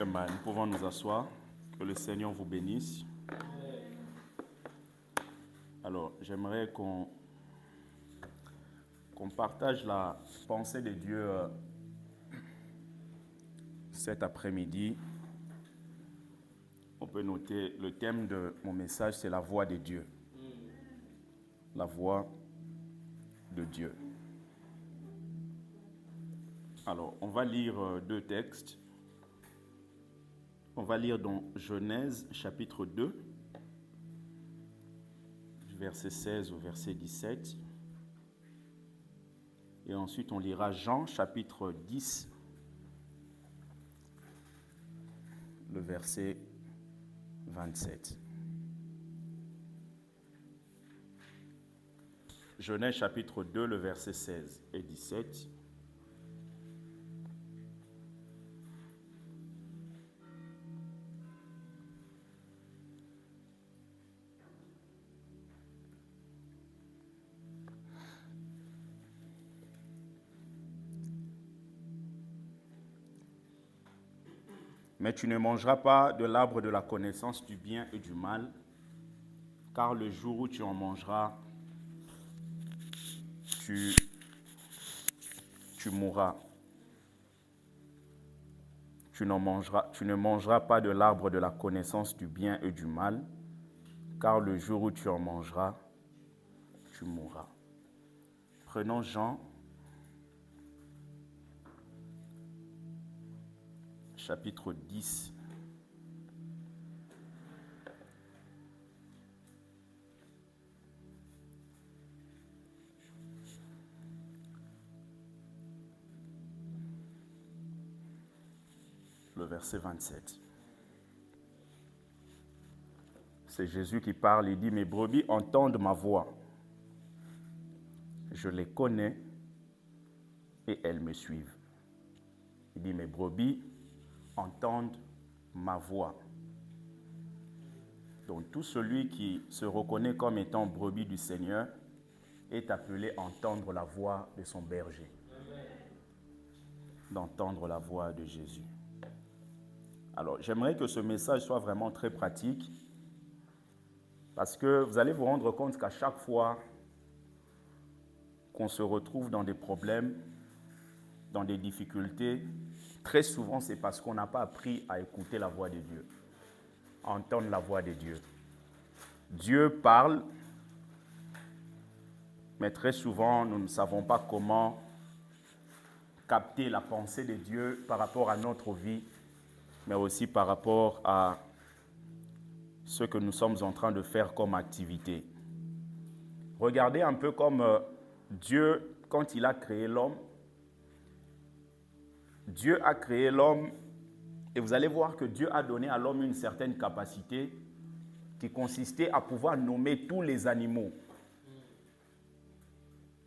Amen. Nous pouvons nous asseoir. Que le Seigneur vous bénisse. Alors, j'aimerais qu'on partage la pensée de Dieu cet après-midi. On peut noter le thème de mon message, c'est la voix de Dieu. La voix de Dieu. Alors, on va lire deux textes. On va lire dans Genèse chapitre 2, du verset 16 au verset 17. Et ensuite, on lira Jean chapitre 10, le verset 27. Genèse chapitre 2, le verset 16 et 17. Mais tu ne mangeras pas de l'arbre de la connaissance du bien et du mal, car le jour où tu en mangeras, tu mourras. Tu ne mangeras pas de l'arbre de la connaissance du bien et du mal, car le jour où tu en mangeras, tu mourras. Prenons Jean, chapitre 10. Le verset 27. C'est Jésus qui parle, il dit, mes brebis entendent ma voix. Je les connais et elles me suivent. Il dit, mes brebis entendent ma voix. Donc tout celui qui se reconnaît comme étant brebis du Seigneur est appelé à entendre la voix de son berger. D'entendre la voix de Jésus. Alors, j'aimerais que ce message soit vraiment très pratique parce que vous allez vous rendre compte qu'à chaque fois qu'on se retrouve dans des problèmes, dans des difficultés, très souvent c'est parce qu'on n'a pas appris à écouter la voix de Dieu, à entendre la voix de Dieu. Dieu parle, mais très souvent nous ne savons pas comment capter la pensée de Dieu par rapport à notre vie, mais aussi par rapport à ce que nous sommes en train de faire comme activité. Regardez un peu comme Dieu, quand il a créé l'homme, Dieu a créé l'homme et vous allez voir que Dieu a donné à l'homme une certaine capacité qui consistait à pouvoir nommer tous les animaux.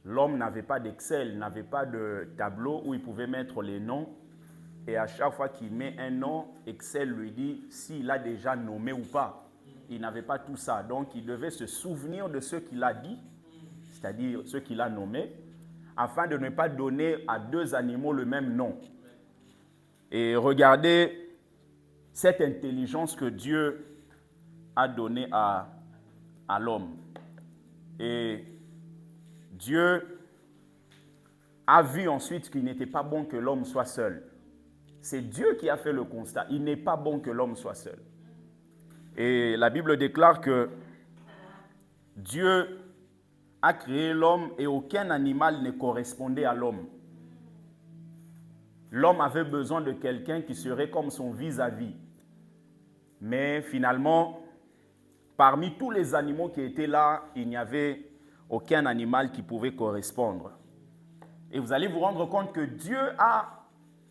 L'homme n'avait pas d'Excel, n'avait pas de tableau où il pouvait mettre les noms. Et à chaque fois qu'il met un nom, Excel lui dit s'il a déjà nommé ou pas. Il n'avait pas tout ça. Donc, il devait se souvenir de ce qu'il a dit, c'est-à-dire ce qu'il a nommé, afin de ne pas donner à deux animaux le même nom. Et regardez cette intelligence que Dieu a donnée à l'homme. Et Dieu a vu ensuite qu'il n'était pas bon que l'homme soit seul. C'est Dieu qui a fait le constat. Il n'est pas bon que l'homme soit seul. Et la Bible déclare que Dieu a créé l'homme et aucun animal ne correspondait à l'homme. L'homme avait besoin de quelqu'un qui serait comme son vis-à-vis. Mais finalement, parmi tous les animaux qui étaient là, il n'y avait aucun animal qui pouvait correspondre. Et vous allez vous rendre compte que Dieu a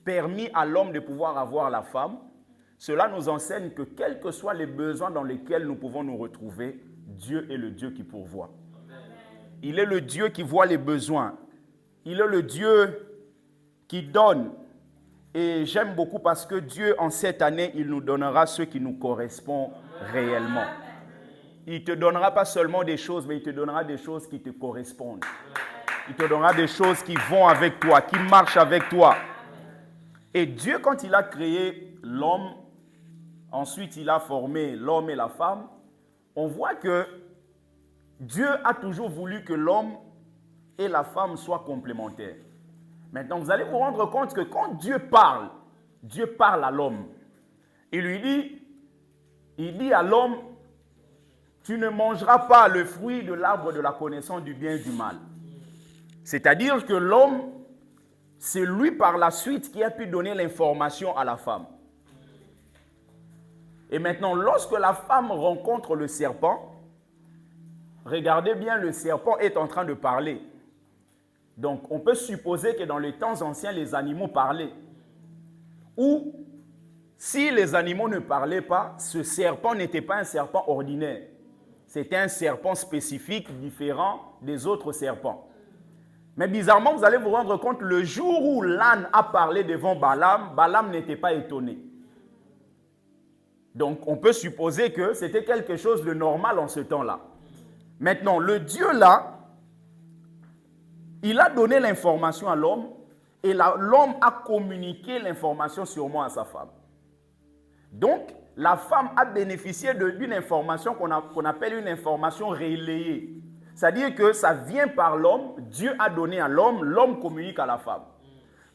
permis à l'homme de pouvoir avoir la femme. Cela nous enseigne que quels que soient les besoins dans lesquels nous pouvons nous retrouver, Dieu est le Dieu qui pourvoit. Il est le Dieu qui voit les besoins. Il est le Dieu qui donne. Et j'aime beaucoup parce que Dieu, en cette année, il nous donnera ce qui nous correspond réellement. Il ne te donnera pas seulement des choses, mais il te donnera des choses qui te correspondent. Il te donnera des choses qui vont avec toi, qui marchent avec toi. Et Dieu, quand il a créé l'homme, ensuite il a formé l'homme et la femme, on voit que Dieu a toujours voulu que l'homme et la femme soient complémentaires. Maintenant, vous allez vous rendre compte que quand Dieu parle à l'homme. Il dit à l'homme, tu ne mangeras pas le fruit de l'arbre de la connaissance du bien et du mal. C'est-à-dire que l'homme, c'est lui par la suite qui a pu donner l'information à la femme. Et maintenant, lorsque la femme rencontre le serpent, regardez bien, le serpent est en train de parler. Donc, on peut supposer que dans les temps anciens, les animaux parlaient. Ou, si les animaux ne parlaient pas, ce serpent n'était pas un serpent ordinaire. C'était un serpent spécifique, différent des autres serpents. Mais bizarrement, vous allez vous rendre compte, le jour où l'âne a parlé devant Balaam, Balaam n'était pas étonné. Donc, on peut supposer que c'était quelque chose de normal en ce temps-là. Maintenant, le Dieu là, il a donné l'information à l'homme et l'homme a communiqué l'information sûrement à sa femme. Donc, la femme a bénéficié d'une information qu'on appelle une information relayée. C'est-à-dire que ça vient par l'homme, Dieu a donné à l'homme, l'homme communique à la femme.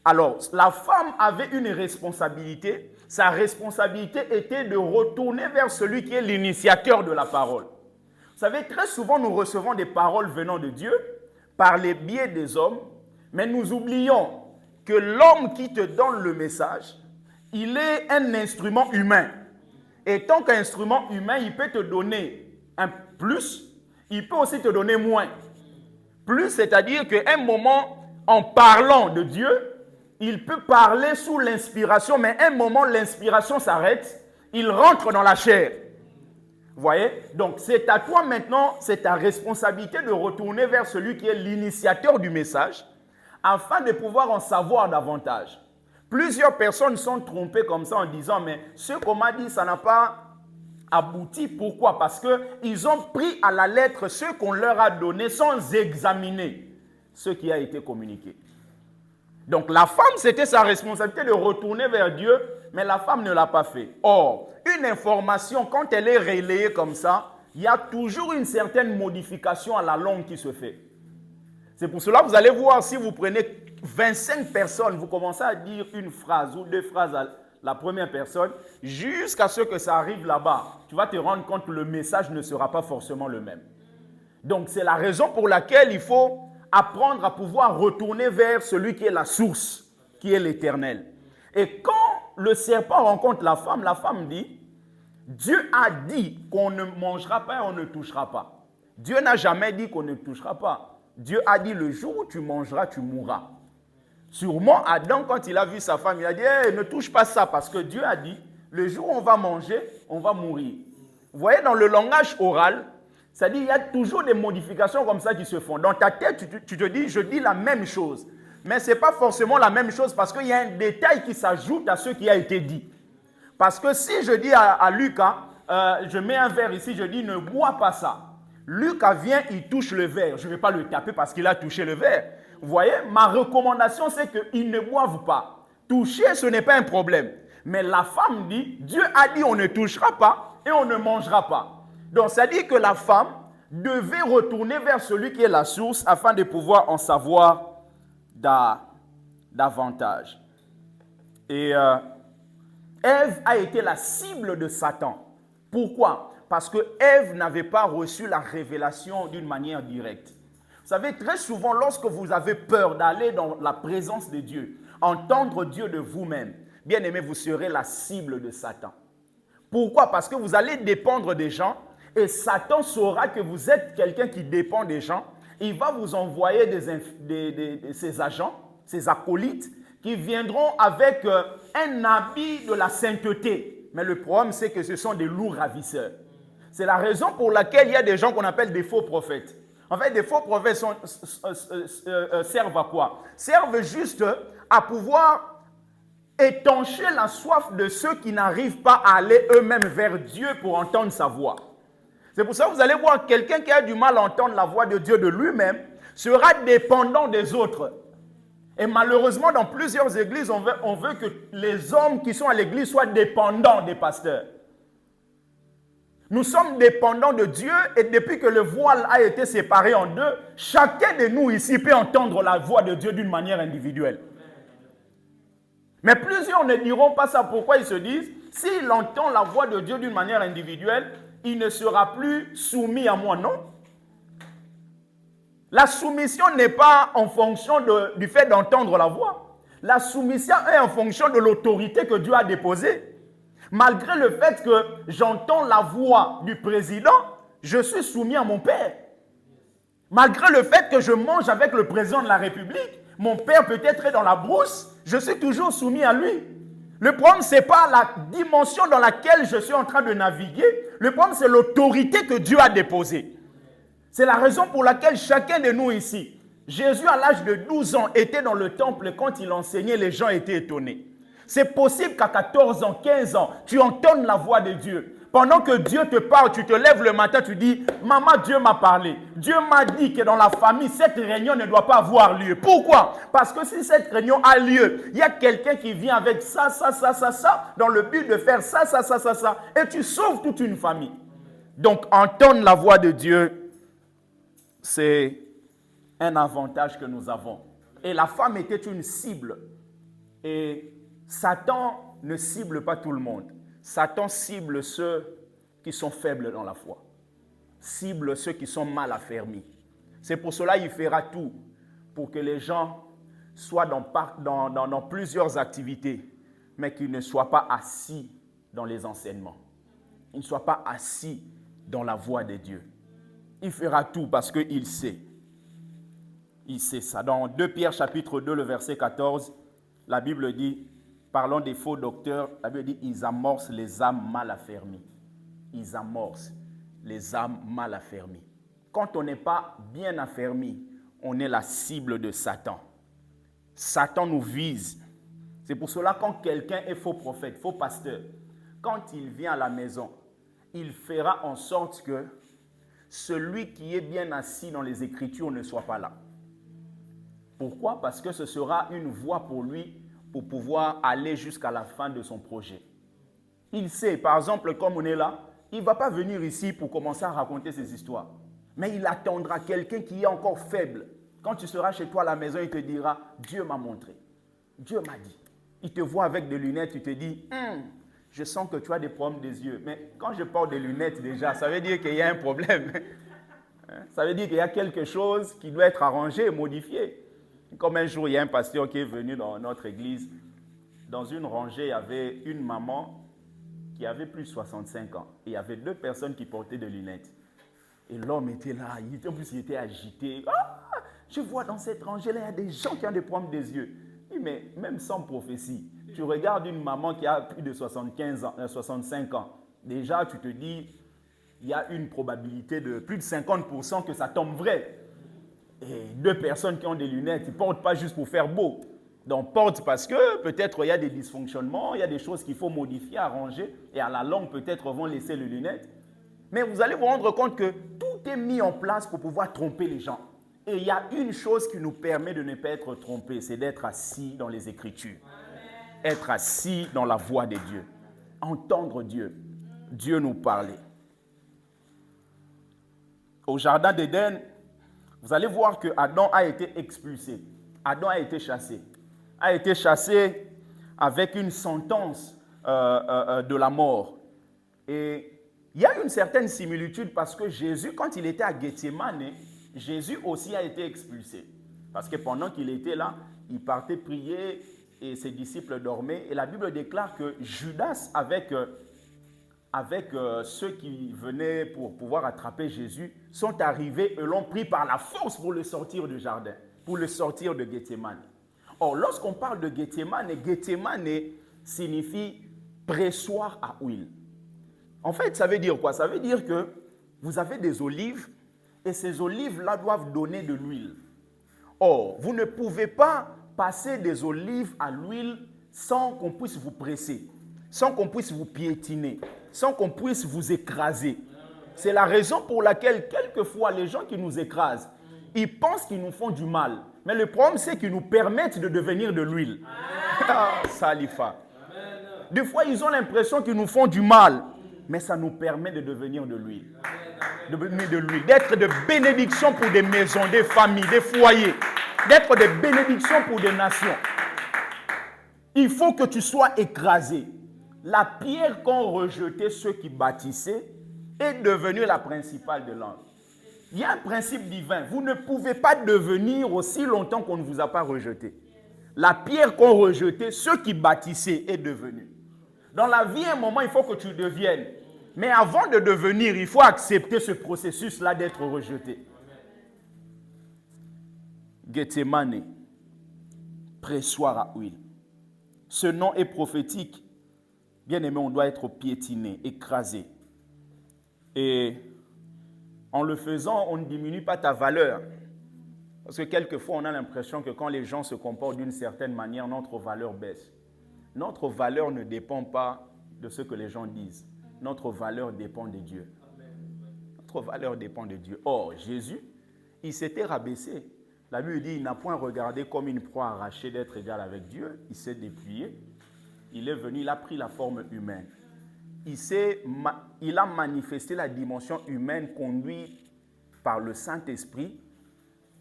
Alors, la femme avait une responsabilité. Sa responsabilité était de retourner vers celui qui est l'initiateur de la parole. Vous savez, très souvent, nous recevons des paroles venant de Dieu par les biais des hommes, mais nous oublions que l'homme qui te donne le message, il est un instrument humain. Et tant qu'instrument humain, il peut te donner un plus, il peut aussi te donner moins. Plus, c'est-à-dire qu'à un moment, en parlant de Dieu, il peut parler sous l'inspiration, mais à un moment, l'inspiration s'arrête, il rentre dans la chair. Vous voyez? Donc, c'est à toi maintenant, c'est ta responsabilité de retourner vers celui qui est l'initiateur du message afin de pouvoir en savoir davantage. Plusieurs personnes sont trompées comme ça en disant, mais ce qu'on m'a dit, ça n'a pas abouti. Pourquoi? Parce qu'ils ont pris à la lettre ce qu'on leur a donné sans examiner ce qui a été communiqué. Donc, la femme, c'était sa responsabilité de retourner vers Dieu, mais la femme ne l'a pas fait. Or, une information, quand elle est relayée comme ça, il y a toujours une certaine modification à la langue qui se fait. C'est pour cela que vous allez voir, si vous prenez 25 personnes, vous commencez à dire une phrase ou deux phrases à la première personne, jusqu'à ce que ça arrive là-bas, tu vas te rendre compte que le message ne sera pas forcément le même. Donc, c'est la raison pour laquelle il faut apprendre à pouvoir retourner vers celui qui est la source, qui est l'Éternel. Et quand le serpent rencontre la femme dit, Dieu a dit qu'on ne mangera pas et on ne touchera pas. Dieu n'a jamais dit qu'on ne touchera pas. Dieu a dit, le jour où tu mangeras, tu mourras. Sûrement, Adam, quand il a vu sa femme, il a dit, hey, ne touche pas ça, parce que Dieu a dit, le jour où on va manger, on va mourir. Vous voyez, dans le langage oral, c'est-à-dire, il y a toujours des modifications comme ça qui se font. Dans ta tête, tu te dis, je dis la même chose. Mais ce n'est pas forcément la même chose parce qu'il y a un détail qui s'ajoute à ce qui a été dit. Parce que si je dis à Lucas, je mets un verre ici, je dis, ne bois pas ça. Lucas vient, il touche le verre. Je ne vais pas le taper parce qu'il a touché le verre. Vous voyez, ma recommandation, c'est qu'ils ne boivent pas. Toucher, ce n'est pas un problème. Mais la femme dit, Dieu a dit, on ne touchera pas et on ne mangera pas. Donc, ça dit que la femme devait retourner vers celui qui est la source afin de pouvoir en savoir davantage. Et Ève a été la cible de Satan. Pourquoi? Parce que Ève n'avait pas reçu la révélation d'une manière directe. Vous savez, très souvent, lorsque vous avez peur d'aller dans la présence de Dieu, entendre Dieu de vous-même, bien aimé, vous serez la cible de Satan. Pourquoi? Parce que vous allez dépendre des gens et Satan saura que vous êtes quelqu'un qui dépend des gens. Il va vous envoyer ses agents, ses acolytes, qui viendront avec un habit de la sainteté. Mais le problème, c'est que ce sont des loups ravisseurs. C'est la raison pour laquelle il y a des gens qu'on appelle des faux prophètes. En fait, des faux prophètes servent à quoi? Servent juste à pouvoir étancher la soif de ceux qui n'arrivent pas à aller eux-mêmes vers Dieu pour entendre sa voix. C'est pour ça que vous allez voir quelqu'un qui a du mal à entendre la voix de Dieu de lui-même sera dépendant des autres. Et malheureusement, dans plusieurs églises, on veut que les hommes qui sont à l'église soient dépendants des pasteurs. Nous sommes dépendants de Dieu et depuis que le voile a été séparé en deux, chacun de nous ici peut entendre la voix de Dieu d'une manière individuelle. Mais plusieurs ne diront pas ça. Pourquoi ils se disent, s'il entend la voix de Dieu d'une manière individuelle, il ne sera plus soumis à moi, non? La soumission n'est pas en fonction du fait d'entendre la voix. La soumission est en fonction de l'autorité que Dieu a déposée. Malgré le fait que j'entends la voix du président, je suis soumis à mon père. Malgré le fait que je mange avec le président de la République, mon père peut-être est dans la brousse, je suis toujours soumis à lui. Le problème, ce n'est pas la dimension dans laquelle je suis en train de naviguer. Le problème, c'est l'autorité que Dieu a déposée. C'est la raison pour laquelle chacun de nous ici, Jésus à l'âge de 12 ans était dans le temple quand il enseignait, les gens étaient étonnés. C'est possible qu'à 14 ans, 15 ans, tu entendes la voix de Dieu. Pendant que Dieu te parle, tu te lèves le matin, tu dis, maman, Dieu m'a parlé. Dieu m'a dit que dans la famille, cette réunion ne doit pas avoir lieu. Pourquoi? Parce que si cette réunion a lieu, il y a quelqu'un qui vient avec ça, dans le but de faire ça, et tu sauves toute une famille. Donc, entendre la voix de Dieu, c'est un avantage que nous avons. Et la femme était une cible. Et Satan ne cible pas tout le monde. Satan cible ceux qui sont faibles dans la foi. Cible ceux qui sont mal affermis. C'est pour cela qu'il fera tout pour que les gens soient dans plusieurs activités, mais qu'ils ne soient pas assis dans les enseignements. Ils ne soient pas assis dans la voie de Dieu. Il fera tout parce qu'il sait. Il sait ça. Dans 2 Pierre chapitre 2, le verset 14, la Bible dit, parlant des faux docteurs, la Bible dit, ils amorcent les âmes mal affermies. Ils amorcent les âmes mal affermies. Quand on n'est pas bien affermi, on est la cible de Satan. Satan nous vise. C'est pour cela quand quelqu'un est faux prophète, faux pasteur, quand il vient à la maison, il fera en sorte que celui qui est bien assis dans les Écritures ne soit pas là. Pourquoi? Parce que ce sera une voie pour lui pour pouvoir aller jusqu'à la fin de son projet. Il sait, par exemple, comme on est là, il ne va pas venir ici pour commencer à raconter ses histoires. Mais il attendra quelqu'un qui est encore faible. Quand tu seras chez toi à la maison, il te dira, Dieu m'a montré. Dieu m'a dit. Il te voit avec des lunettes, il te dit, je sens que tu as des problèmes des yeux. Mais quand je parle des lunettes déjà, ça veut dire qu'il y a un problème. Ça veut dire qu'il y a quelque chose qui doit être arrangé, modifié. Comme un jour, il y a un pasteur qui est venu dans notre église. Dans une rangée, il y avait une maman qui avait plus de 65 ans. Et il y avait 2 personnes qui portaient des lunettes. Et l'homme était là, en plus il était agité. Ah, je vois dans cette rangée-là, il y a des gens qui ont des problèmes des yeux. Mais même sans prophétie, tu regardes une maman qui a plus de 65 ans. Déjà, tu te dis, il y a une probabilité de plus de 50% que ça tombe vrai. Et 2 personnes qui ont des lunettes, ils ne portent pas juste pour faire beau. Donc, portent parce que peut-être il y a des dysfonctionnements, il y a des choses qu'il faut modifier, arranger. Et à la longue, peut-être vont laisser les lunettes. Mais vous allez vous rendre compte que tout est mis en place pour pouvoir tromper les gens. Et il y a une chose qui nous permet de ne pas être trompés, c'est d'être assis dans les Écritures. Être assis dans la voix de Dieu. Entendre Dieu. Dieu nous parler. Au jardin d'Éden, vous allez voir que Adam a été expulsé. Adam a été chassé. A été chassé avec une sentence de la mort. Et il y a une certaine similitude parce que Jésus, quand il était à Gethsémane, Jésus aussi a été expulsé. Parce que pendant qu'il était là, il partait prier et ses disciples dormaient. Et la Bible déclare que Judas, avec ceux qui venaient pour pouvoir attraper Jésus, sont arrivés et l'ont pris par la force pour le sortir du jardin, pour le sortir de Gethsémane. Or, lorsqu'on parle de Gethsémane, Gethsémane signifie pressoir à huile. En fait, ça veut dire quoi? Ça veut dire que vous avez des olives et ces olives-là doivent donner de l'huile. Or, vous ne pouvez pas passer des olives à l'huile sans qu'on puisse vous presser, sans qu'on puisse vous piétiner, sans qu'on puisse vous écraser. C'est la raison pour laquelle, quelquefois, les gens qui nous écrasent, ils pensent qu'ils nous font du mal. Mais le problème, c'est qu'ils nous permettent de devenir de l'huile. Ah, Salifa. Des fois, ils ont l'impression qu'ils nous font du mal. Mais ça nous permet de devenir de l'huile. De devenir de l'huile. D'être de bénédiction pour des maisons, des familles, des foyers. D'être de bénédiction pour des nations. Il faut que tu sois écrasé. La pierre qu'ont rejeté ceux qui bâtissaient est devenue la principale de l'angle. Il y a un principe divin. Vous ne pouvez pas devenir aussi longtemps qu'on ne vous a pas rejeté. La pierre qu'ont rejeté ceux qui bâtissaient est devenue. Dans la vie, à un moment, il faut que tu deviennes. Mais avant de devenir, il faut accepter ce processus-là d'être rejeté. Gethsemane, pressoir à huile. Ce nom est prophétique. Bien aimé, on doit être piétiné, écrasé. Et en le faisant, on ne diminue pas ta valeur. Parce que quelquefois, on a l'impression que quand les gens se comportent d'une certaine manière, notre valeur baisse. Notre valeur ne dépend pas de ce que les gens disent. Notre valeur dépend de Dieu. Notre valeur dépend de Dieu. Or, Jésus, il s'était rabaissé. La Bible dit, il n'a point regardé comme une proie arrachée d'être égal avec Dieu. Il s'est dépouillé. Il est venu, il a pris la forme humaine. Il a manifesté la dimension humaine conduite par le Saint-Esprit.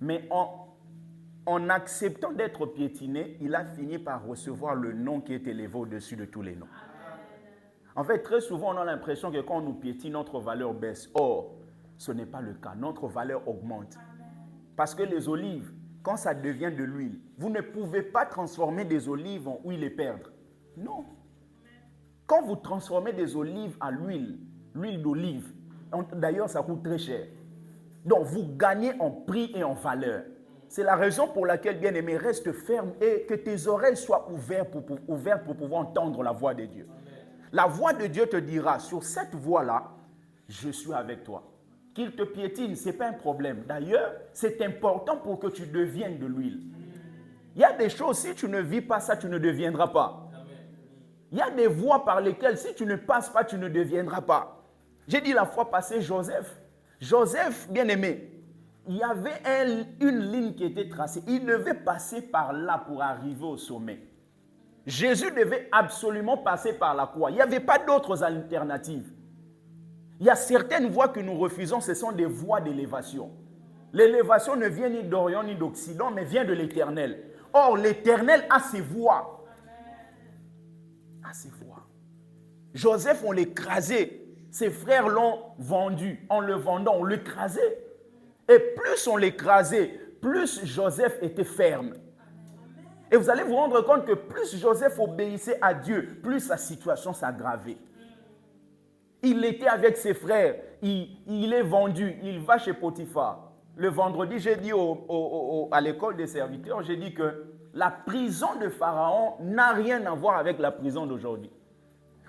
Mais en acceptant d'être piétiné, il a fini par recevoir le nom qui est élevé au-dessus de tous les noms. En fait, très souvent, on a l'impression que quand on nous piétine, notre valeur baisse. Or, ce n'est pas le cas. Notre valeur augmente. Parce que les olives, quand ça devient de l'huile, vous ne pouvez pas transformer des olives en huile et perdre. Non. Quand vous transformez des olives à l'huile d'olive, d'ailleurs, ça coûte très cher. Donc, vous gagnez en prix et en valeur. C'est la raison pour laquelle, bien-aimé, reste ferme et que tes oreilles soient ouvertes pour pouvoir entendre la voix de Dieu. La voix de Dieu te dira, sur cette voie-là, je suis avec toi. Qu'il te piétine, ce n'est pas un problème. D'ailleurs, c'est important pour que tu deviennes de l'huile. Il y a des choses, si tu ne vis pas ça, tu ne deviendras pas. Il y a des voies par lesquelles, si tu ne passes pas, tu ne deviendras pas. J'ai dit la fois passée, Joseph, bien-aimé, il y avait une ligne qui était tracée. Il devait passer par là pour arriver au sommet. Jésus devait absolument passer par la croix. Il n'y avait pas d'autres alternatives. Il y a certaines voies que nous refusons, ce sont des voies d'élévation. L'élévation ne vient ni d'Orient ni d'Occident, mais vient de l'Éternel. Or, l'Éternel a ses voies. A ses voies. Joseph, on l'écrasait. Ses frères l'ont vendu. En le vendant, on l'écrasait. Et plus on l'écrasait, plus Joseph était ferme. Et vous allez vous rendre compte que plus Joseph obéissait à Dieu, plus sa situation s'aggravait. Il était avec ses frères, il est vendu, il va chez Potiphar. Le vendredi, j'ai dit à l'école des serviteurs, j'ai dit que la prison de Pharaon n'a rien à voir avec la prison d'aujourd'hui.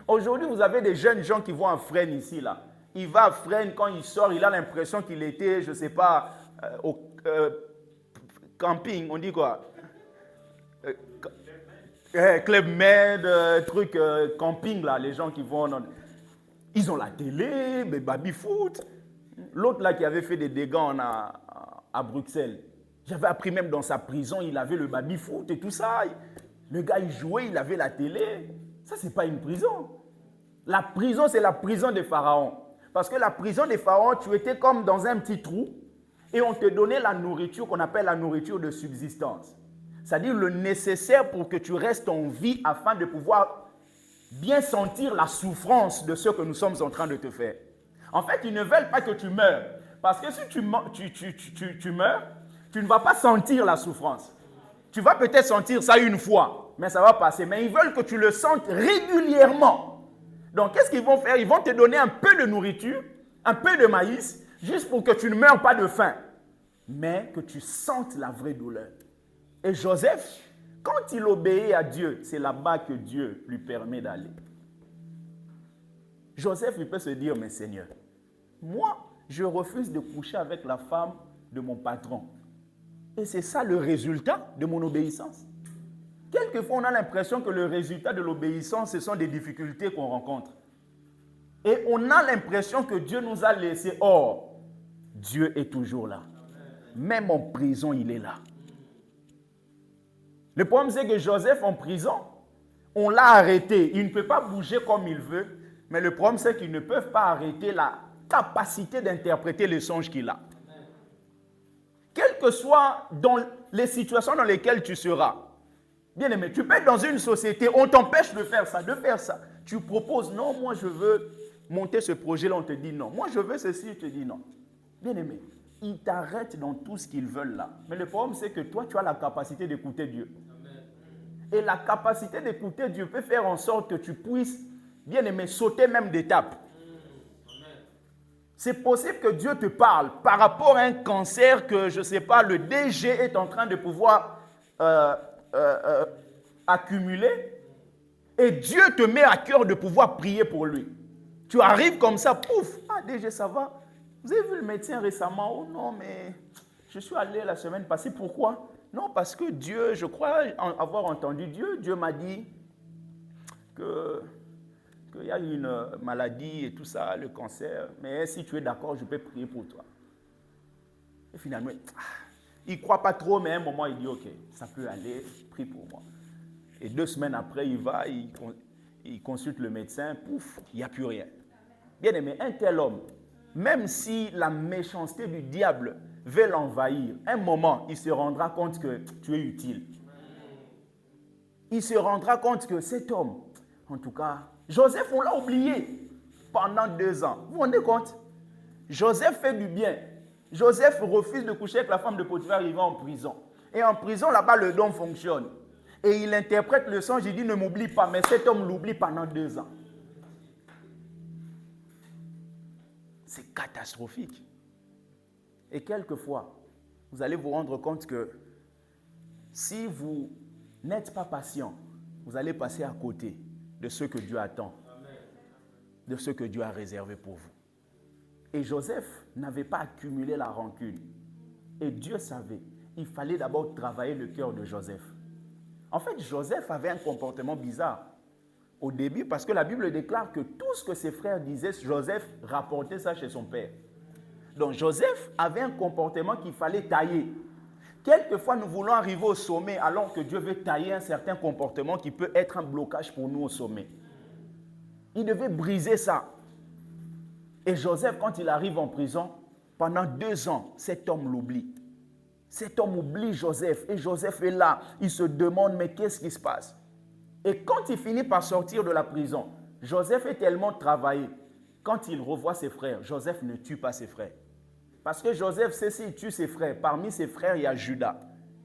Aujourd'hui, vous avez des jeunes gens qui vont à Fresnes ici, là. Il va à Fresnes, quand il sort, il a l'impression qu'il était, je ne sais pas, au camping, on dit quoi? Club Med, truc camping, là, les gens qui vont... Ils ont la télé, mais baby-foot. L'autre, là, qui avait fait des dégâts à Bruxelles, j'avais appris même dans sa prison, il avait le baby-foot et tout ça. Le gars, il jouait, il avait la télé. Ça, ce n'est pas une prison. La prison, c'est la prison des pharaons. Parce que la prison des pharaons, tu étais comme dans un petit trou et on te donnait la nourriture qu'on appelle la nourriture de subsistance. C'est-à-dire le nécessaire pour que tu restes en vie afin de pouvoir bien sentir la souffrance de ce que nous sommes en train de te faire. En fait, ils ne veulent pas que tu meurs. Parce que si tu meurs, tu ne vas pas sentir la souffrance. Tu vas peut-être sentir ça une fois, mais ça va passer. Mais ils veulent que tu le sentes régulièrement. Donc, qu'est-ce qu'ils vont faire? Ils vont te donner un peu de nourriture, un peu de maïs, juste pour que tu ne meurs pas de faim, mais que tu sentes la vraie douleur. Et Joseph, quand il obéit à Dieu, c'est là-bas que Dieu lui permet d'aller. Joseph, il peut se dire, mais Seigneur, moi, je refuse de coucher avec la femme de mon patron. Et c'est ça le résultat de mon obéissance. Quelquefois, on a l'impression que le résultat de l'obéissance, ce sont des difficultés qu'on rencontre. Et on a l'impression que Dieu nous a laissés. Or, Dieu est toujours là. Même en prison, il est là. Le problème, c'est que Joseph en prison, on l'a arrêté. Il ne peut pas bouger comme il veut. Mais le problème, c'est qu'ils ne peuvent pas arrêter la capacité d'interpréter les songes qu'il a. Quelles que soient dans les situations dans lesquelles tu seras, bien aimé, tu peux être dans une société, on t'empêche de faire ça, Tu proposes, non, moi je veux monter ce projet-là, on te dit non. Moi je veux ceci, on te dit non. Bien aimé, ils t'arrêtent dans tout ce qu'ils veulent là. Mais le problème, c'est que toi, tu as la capacité d'écouter Dieu. Et la capacité d'écouter Dieu peut faire en sorte que tu puisses, bien aimé, sauter même d'étape. C'est possible que Dieu te parle par rapport à un cancer que, je ne sais pas, le DG est en train de pouvoir accumuler. Et Dieu te met à cœur de pouvoir prier pour lui. Tu arrives comme ça, pouf, ah DG, ça va? Vous avez vu le médecin récemment? Oh non, mais je suis allé la semaine passée. Pourquoi? Non, parce que Dieu, je crois avoir entendu Dieu. Dieu m'a dit qu'il y a une maladie et tout ça, le cancer. Mais si tu es d'accord, je peux prier pour toi. Et finalement, il ne croit pas trop, mais à un moment, il dit, ok, ça peut aller, prie pour moi. Et 2 semaines après, il va, il consulte le médecin, pouf, il n'y a plus rien. Bien aimé, un tel homme, même si la méchanceté du diable veut l'envahir, un moment, il se rendra compte que tu es utile. Il se rendra compte que cet homme, en tout cas, Joseph, on l'a oublié pendant 2 ans. Vous vous rendez compte? Joseph fait du bien. Joseph refuse de coucher avec la femme de Potiphar, il va en prison. Et en prison, là-bas, le don fonctionne. Et il interprète le songe, il dit, ne m'oublie pas. Mais cet homme l'oublie pendant 2 ans. C'est catastrophique. Et quelquefois, vous allez vous rendre compte que si vous n'êtes pas patient, vous allez passer à côté de ce que Dieu attend, de ce que Dieu a réservé pour vous. Et Joseph n'avait pas accumulé la rancune. Et Dieu savait, il fallait d'abord travailler le cœur de Joseph. En fait, Joseph avait un comportement bizarre au début parce que la Bible déclare que tout ce que ses frères disaient, Joseph rapportait ça chez son père. Donc Joseph avait un comportement qu'il fallait tailler. Quelquefois, nous voulons arriver au sommet alors que Dieu veut tailler un certain comportement qui peut être un blocage pour nous au sommet. Il devait briser ça. Et Joseph, quand il arrive en prison, pendant 2 ans, cet homme l'oublie. Cet homme oublie Joseph. Et Joseph est là. Il se demande, mais qu'est-ce qui se passe? Et quand il finit par sortir de la prison, Joseph est tellement travaillé. Quand il revoit ses frères, Joseph ne tue pas ses frères. Parce que Joseph sait s'il tue ses frères. Parmi ses frères, il y a Judas.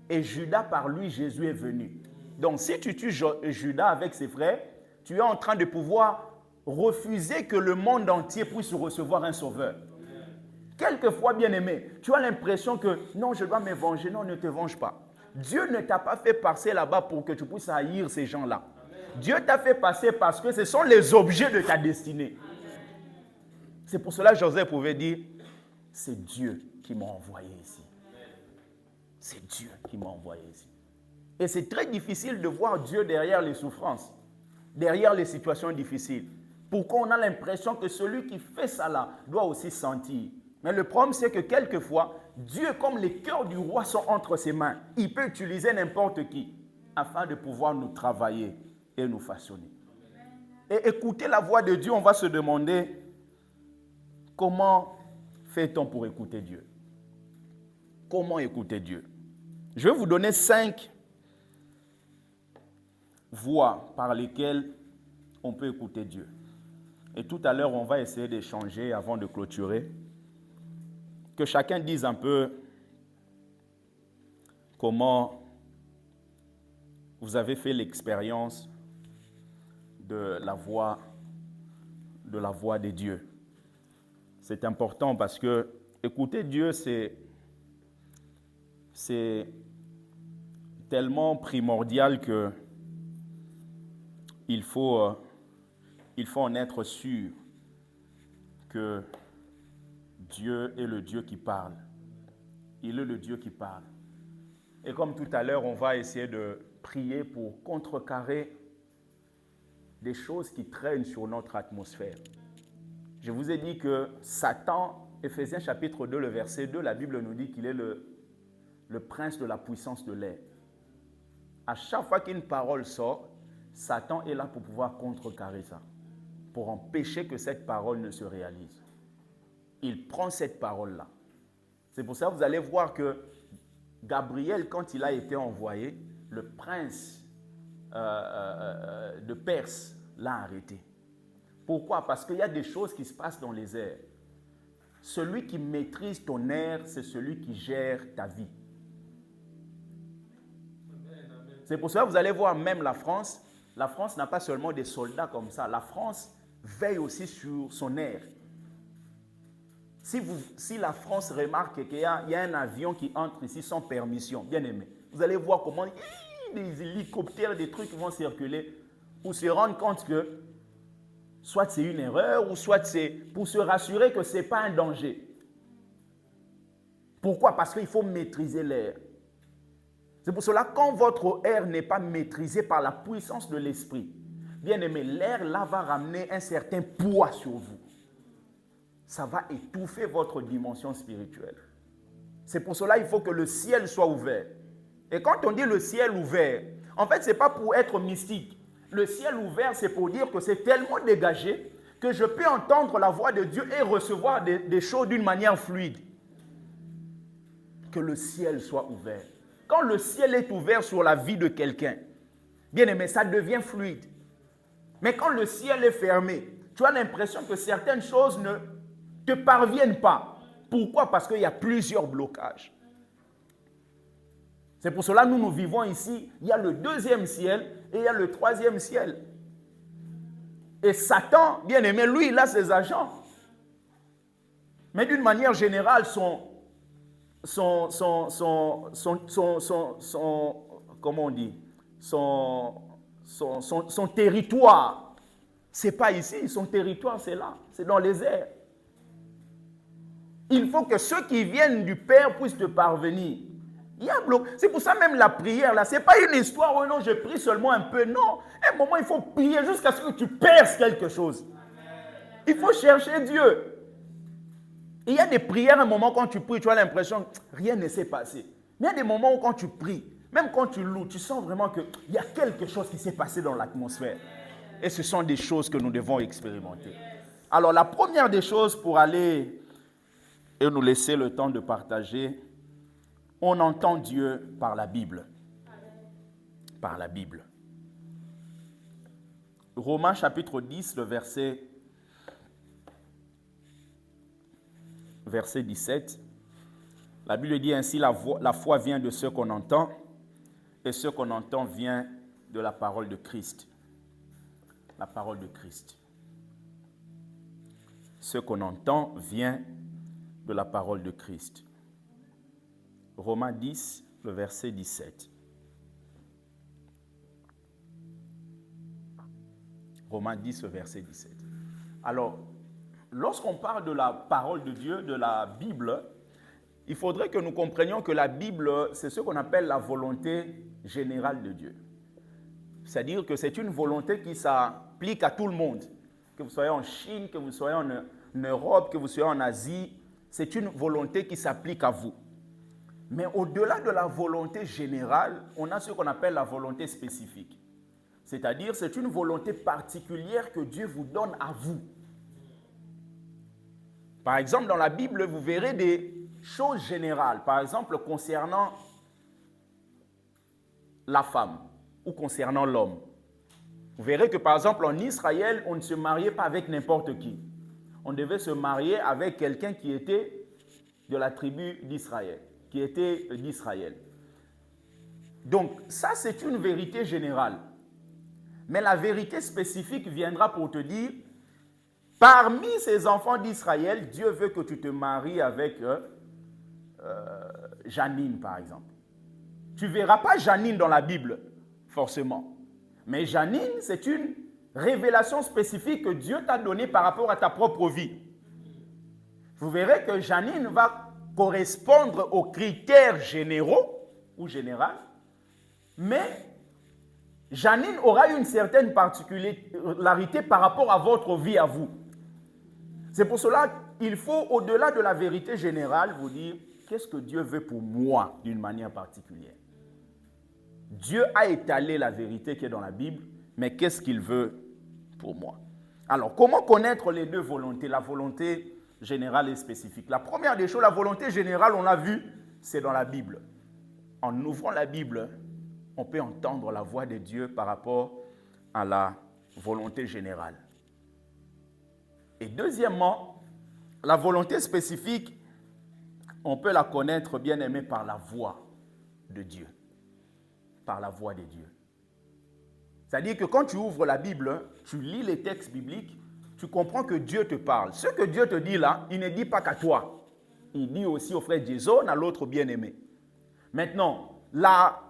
Et Judas, par lui, Jésus est venu. Donc, si tu tues Judas avec ses frères, tu es en train de pouvoir refuser que le monde entier puisse recevoir un sauveur. Quelquefois, bien-aimé, tu as l'impression que non, je dois me venger. Non, ne te venge pas. Dieu ne t'a pas fait passer là-bas pour que tu puisses haïr ces gens-là. Dieu t'a fait passer parce que ce sont les objets de ta destinée. C'est pour cela que Joseph pouvait dire, c'est Dieu qui m'a envoyé ici. C'est Dieu qui m'a envoyé ici. Et c'est très difficile de voir Dieu derrière les souffrances, derrière les situations difficiles. Pourquoi on a l'impression que celui qui fait ça là doit aussi sentir. Mais le problème, c'est que quelquefois, Dieu, comme les cœurs du roi sont entre ses mains, il peut utiliser n'importe qui afin de pouvoir nous travailler et nous façonner. Et écouter la voix de Dieu, on va se demander comment fait-on pour écouter Dieu? Comment écouter Dieu? Je vais vous donner 5 voies par lesquelles on peut écouter Dieu. Et tout à l'heure, on va essayer d'échanger avant de clôturer. Que chacun dise un peu comment vous avez fait l'expérience de la voix de Dieu. C'est important parce que écouter Dieu, c'est tellement primordial que il faut en être sûr que Dieu est le Dieu qui parle. Il est le Dieu qui parle. Et comme tout à l'heure, on va essayer de prier pour contrecarrer des choses qui traînent sur notre atmosphère. Je vous ai dit que Satan, Éphésiens chapitre 2, le verset 2, la Bible nous dit qu'il est le prince de la puissance de l'air. À chaque fois qu'une parole sort, Satan est là pour pouvoir contrecarrer ça, pour empêcher que cette parole ne se réalise. Il prend cette parole-là. C'est pour ça que vous allez voir que Gabriel, quand il a été envoyé, le prince de Perse l'a arrêté. Pourquoi? Parce qu'il y a des choses qui se passent dans les airs. Celui qui maîtrise ton air, c'est celui qui gère ta vie. C'est pour ça que vous allez voir même la France n'a pas seulement des soldats comme ça. La France veille aussi sur son air. Si la France remarque qu'il y a un avion qui entre ici sans permission, bien aimé, vous allez voir comment des hélicoptères, des trucs vont circuler pour se rendre compte que soit c'est une erreur ou soit c'est pour se rassurer que ce n'est pas un danger. Pourquoi? Parce qu'il faut maîtriser l'air. C'est pour cela que quand votre air n'est pas maîtrisé par la puissance de l'esprit, bien aimé, l'air là va ramener un certain poids sur vous. Ça va étouffer votre dimension spirituelle. C'est pour cela qu'il faut que le ciel soit ouvert. Et quand on dit le ciel ouvert, en fait, ce n'est pas pour être mystique. Le ciel ouvert, c'est pour dire que c'est tellement dégagé que je peux entendre la voix de Dieu et recevoir des choses d'une manière fluide. Que le ciel soit ouvert. Quand le ciel est ouvert sur la vie de quelqu'un, bien aimé, ça devient fluide. Mais quand le ciel est fermé, tu as l'impression que certaines choses ne te parviennent pas. Pourquoi? Parce qu'il y a plusieurs blocages. C'est pour cela que nous vivons ici. Il y a le deuxième ciel et il y a le troisième ciel. Et Satan, bien aimé, lui, il a ses agents. Mais d'une manière générale, comment on dit, son territoire, c'est pas ici, son territoire c'est là, c'est dans les airs. Il faut que ceux qui viennent du Père puissent te parvenir. Il y a un bloc. C'est pour ça même la prière là, c'est pas une histoire où non, je prie seulement un peu, non. À un moment il faut prier jusqu'à ce que tu perces quelque chose. Il faut chercher Dieu. Et il y a des prières, à un moment quand tu pries, tu as l'impression que rien ne s'est passé. Mais il y a des moments où quand tu pries, même quand tu loues, tu sens vraiment qu'il y a quelque chose qui s'est passé dans l'atmosphère. Et ce sont des choses que nous devons expérimenter. Alors la première des choses pour aller et nous laisser le temps de partager, on entend Dieu par la Bible. Par la Bible. Romains chapitre 10, le verset 17, la Bible dit ainsi, la foi vient de ce qu'on entend, et ce qu'on entend vient de la parole de Christ. La parole de Christ. Ce qu'on entend vient de la parole de Christ. Romains 10, le verset 17. Romains 10, le verset 17. Alors, lorsqu'on parle de la parole de Dieu, de la Bible, il faudrait que nous comprenions que la Bible, c'est ce qu'on appelle la volonté générale de Dieu. C'est-à-dire que c'est une volonté qui s'applique à tout le monde. Que vous soyez en Chine, que vous soyez en Europe, que vous soyez en Asie, c'est une volonté qui s'applique à vous. Mais au-delà de la volonté générale, on a ce qu'on appelle la volonté spécifique. C'est-à-dire, c'est une volonté particulière que Dieu vous donne à vous. Par exemple, dans la Bible, vous verrez des choses générales. Par exemple, concernant la femme ou concernant l'homme. Vous verrez que, par exemple, en Israël, on ne se mariait pas avec n'importe qui. On devait se marier avec quelqu'un qui était de la tribu d'Israël, qui était d'Israël. Donc, ça, c'est une vérité générale. Mais la vérité spécifique viendra pour te dire, parmi ces enfants d'Israël, Dieu veut que tu te maries avec Janine, par exemple. Tu ne verras pas Janine dans la Bible, forcément. Mais Janine, c'est une révélation spécifique que Dieu t'a donnée par rapport à ta propre vie. Vous verrez que Janine va correspondre aux critères généraux ou généraux, mais Janine aura une certaine particularité par rapport à votre vie à vous. C'est pour cela qu'il faut, au-delà de la vérité générale, vous dire qu'est-ce que Dieu veut pour moi d'une manière particulière. Dieu a étalé la vérité qui est dans la Bible, mais qu'est-ce qu'il veut pour moi? Alors, comment connaître les deux volontés, la volonté générale et spécifique? La première des choses, la volonté générale, on l'a vu, c'est dans la Bible. En ouvrant la Bible, on peut entendre la voix de Dieu par rapport à la volonté générale. Et deuxièmement, la volonté spécifique, on peut la connaître, bien aimé, par la voix de Dieu. Par la voix de Dieu. C'est-à-dire que quand tu ouvres la Bible, tu lis les textes bibliques, tu comprends que Dieu te parle. Ce que Dieu te dit là, il ne dit pas qu'à toi. Il dit aussi au frère Jason, à l'autre bien-aimé. Maintenant, la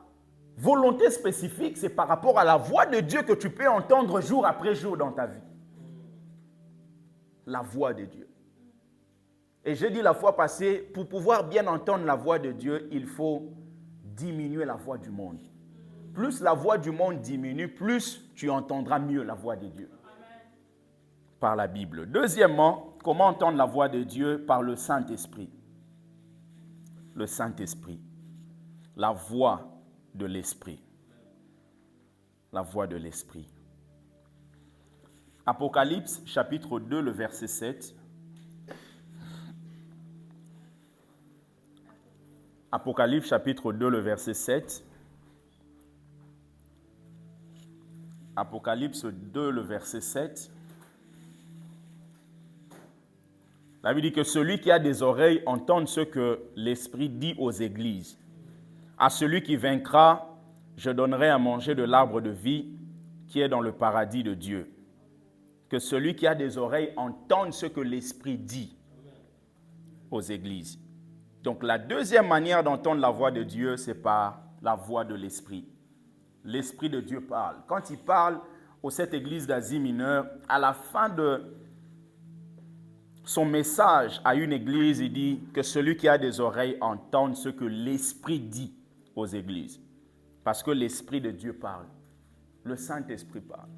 volonté spécifique, c'est par rapport à la voix de Dieu que tu peux entendre jour après jour dans ta vie. La voix de Dieu. Et j'ai dit la fois passée, pour pouvoir bien entendre la voix de Dieu, il faut diminuer la voix du monde. Plus la voix du monde diminue, plus tu entendras mieux la voix de Dieu. Par la Bible. Deuxièmement, comment entendre la voix de Dieu? Par le Saint-Esprit. Le Saint-Esprit. La voix de l'Esprit. La voix de l'Esprit. Apocalypse, chapitre 2, le verset 7. Apocalypse, chapitre 2, le verset 7. Apocalypse 2, le verset 7. La Bible dit que celui qui a des oreilles entende ce que l'Esprit dit aux églises. À celui qui vaincra, je donnerai à manger de l'arbre de vie qui est dans le paradis de Dieu. Que celui qui a des oreilles entende ce que l'Esprit dit aux églises. Donc la deuxième manière d'entendre la voix de Dieu, c'est par la voix de l'Esprit. L'Esprit de Dieu parle. Quand il parle à cette église d'Asie mineure, à la fin de son message à une église, il dit que celui qui a des oreilles entende ce que l'Esprit dit aux églises. Parce que l'Esprit de Dieu parle. Le Saint-Esprit parle.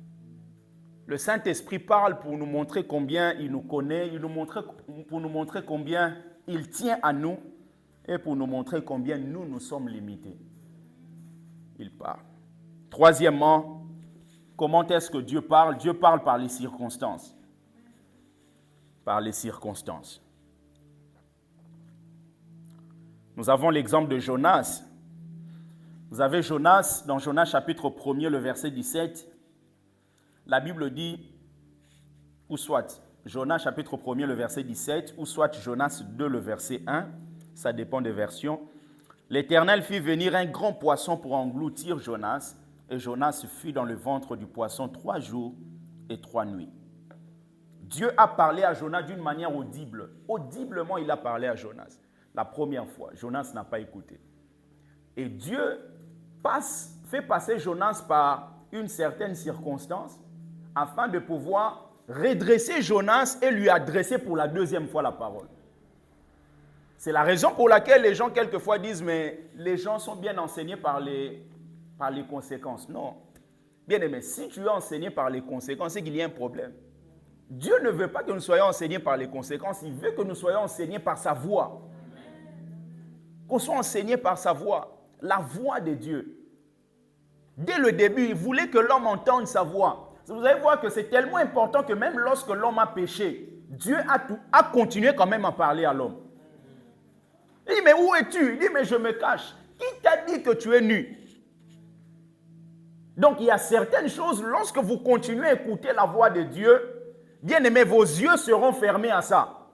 Le Saint-Esprit parle pour nous montrer combien il nous connaît, pour nous montrer combien il tient à nous et pour nous montrer combien nous sommes limités. Il parle. Troisièmement, comment est-ce que Dieu parle? Dieu parle par les circonstances. Par les circonstances. Nous avons l'exemple de Jonas. Vous avez Jonas, dans Jonas chapitre 1er, le verset 17. La Bible dit, ou soit Jonas chapitre 1er, le verset 17, ou soit Jonas 2, le verset 1, ça dépend des versions. L'Éternel fit venir un grand poisson pour engloutir Jonas, et Jonas fut dans le ventre du poisson 3 jours et 3 nuits. Dieu a parlé à Jonas d'une manière audible. Audiblement, il a parlé à Jonas. La première fois, Jonas n'a pas écouté. Et Dieu fait passer Jonas par une certaine circonstance afin de pouvoir redresser Jonas et lui adresser pour la deuxième fois la parole. C'est la raison pour laquelle les gens quelquefois disent « mais les gens sont bien enseignés par les conséquences ». Non. Bien aimé, si tu es enseigné par les conséquences, c'est qu'il y a un problème. Dieu ne veut pas que nous soyons enseignés par les conséquences, il veut que nous soyons enseignés par sa voix. Qu'on soit enseignés par sa voix, la voix de Dieu. Dès le début, il voulait que l'homme entende sa voix. Vous allez voir que c'est tellement important que même lorsque l'homme a péché, Dieu a continué quand même à parler à l'homme. Il dit, mais où es-tu? Il dit, mais je me cache. Qui t'a dit que tu es nu? Donc, il y a certaines choses, lorsque vous continuez à écouter la voix de Dieu, bien aimé, vos yeux seront fermés à ça.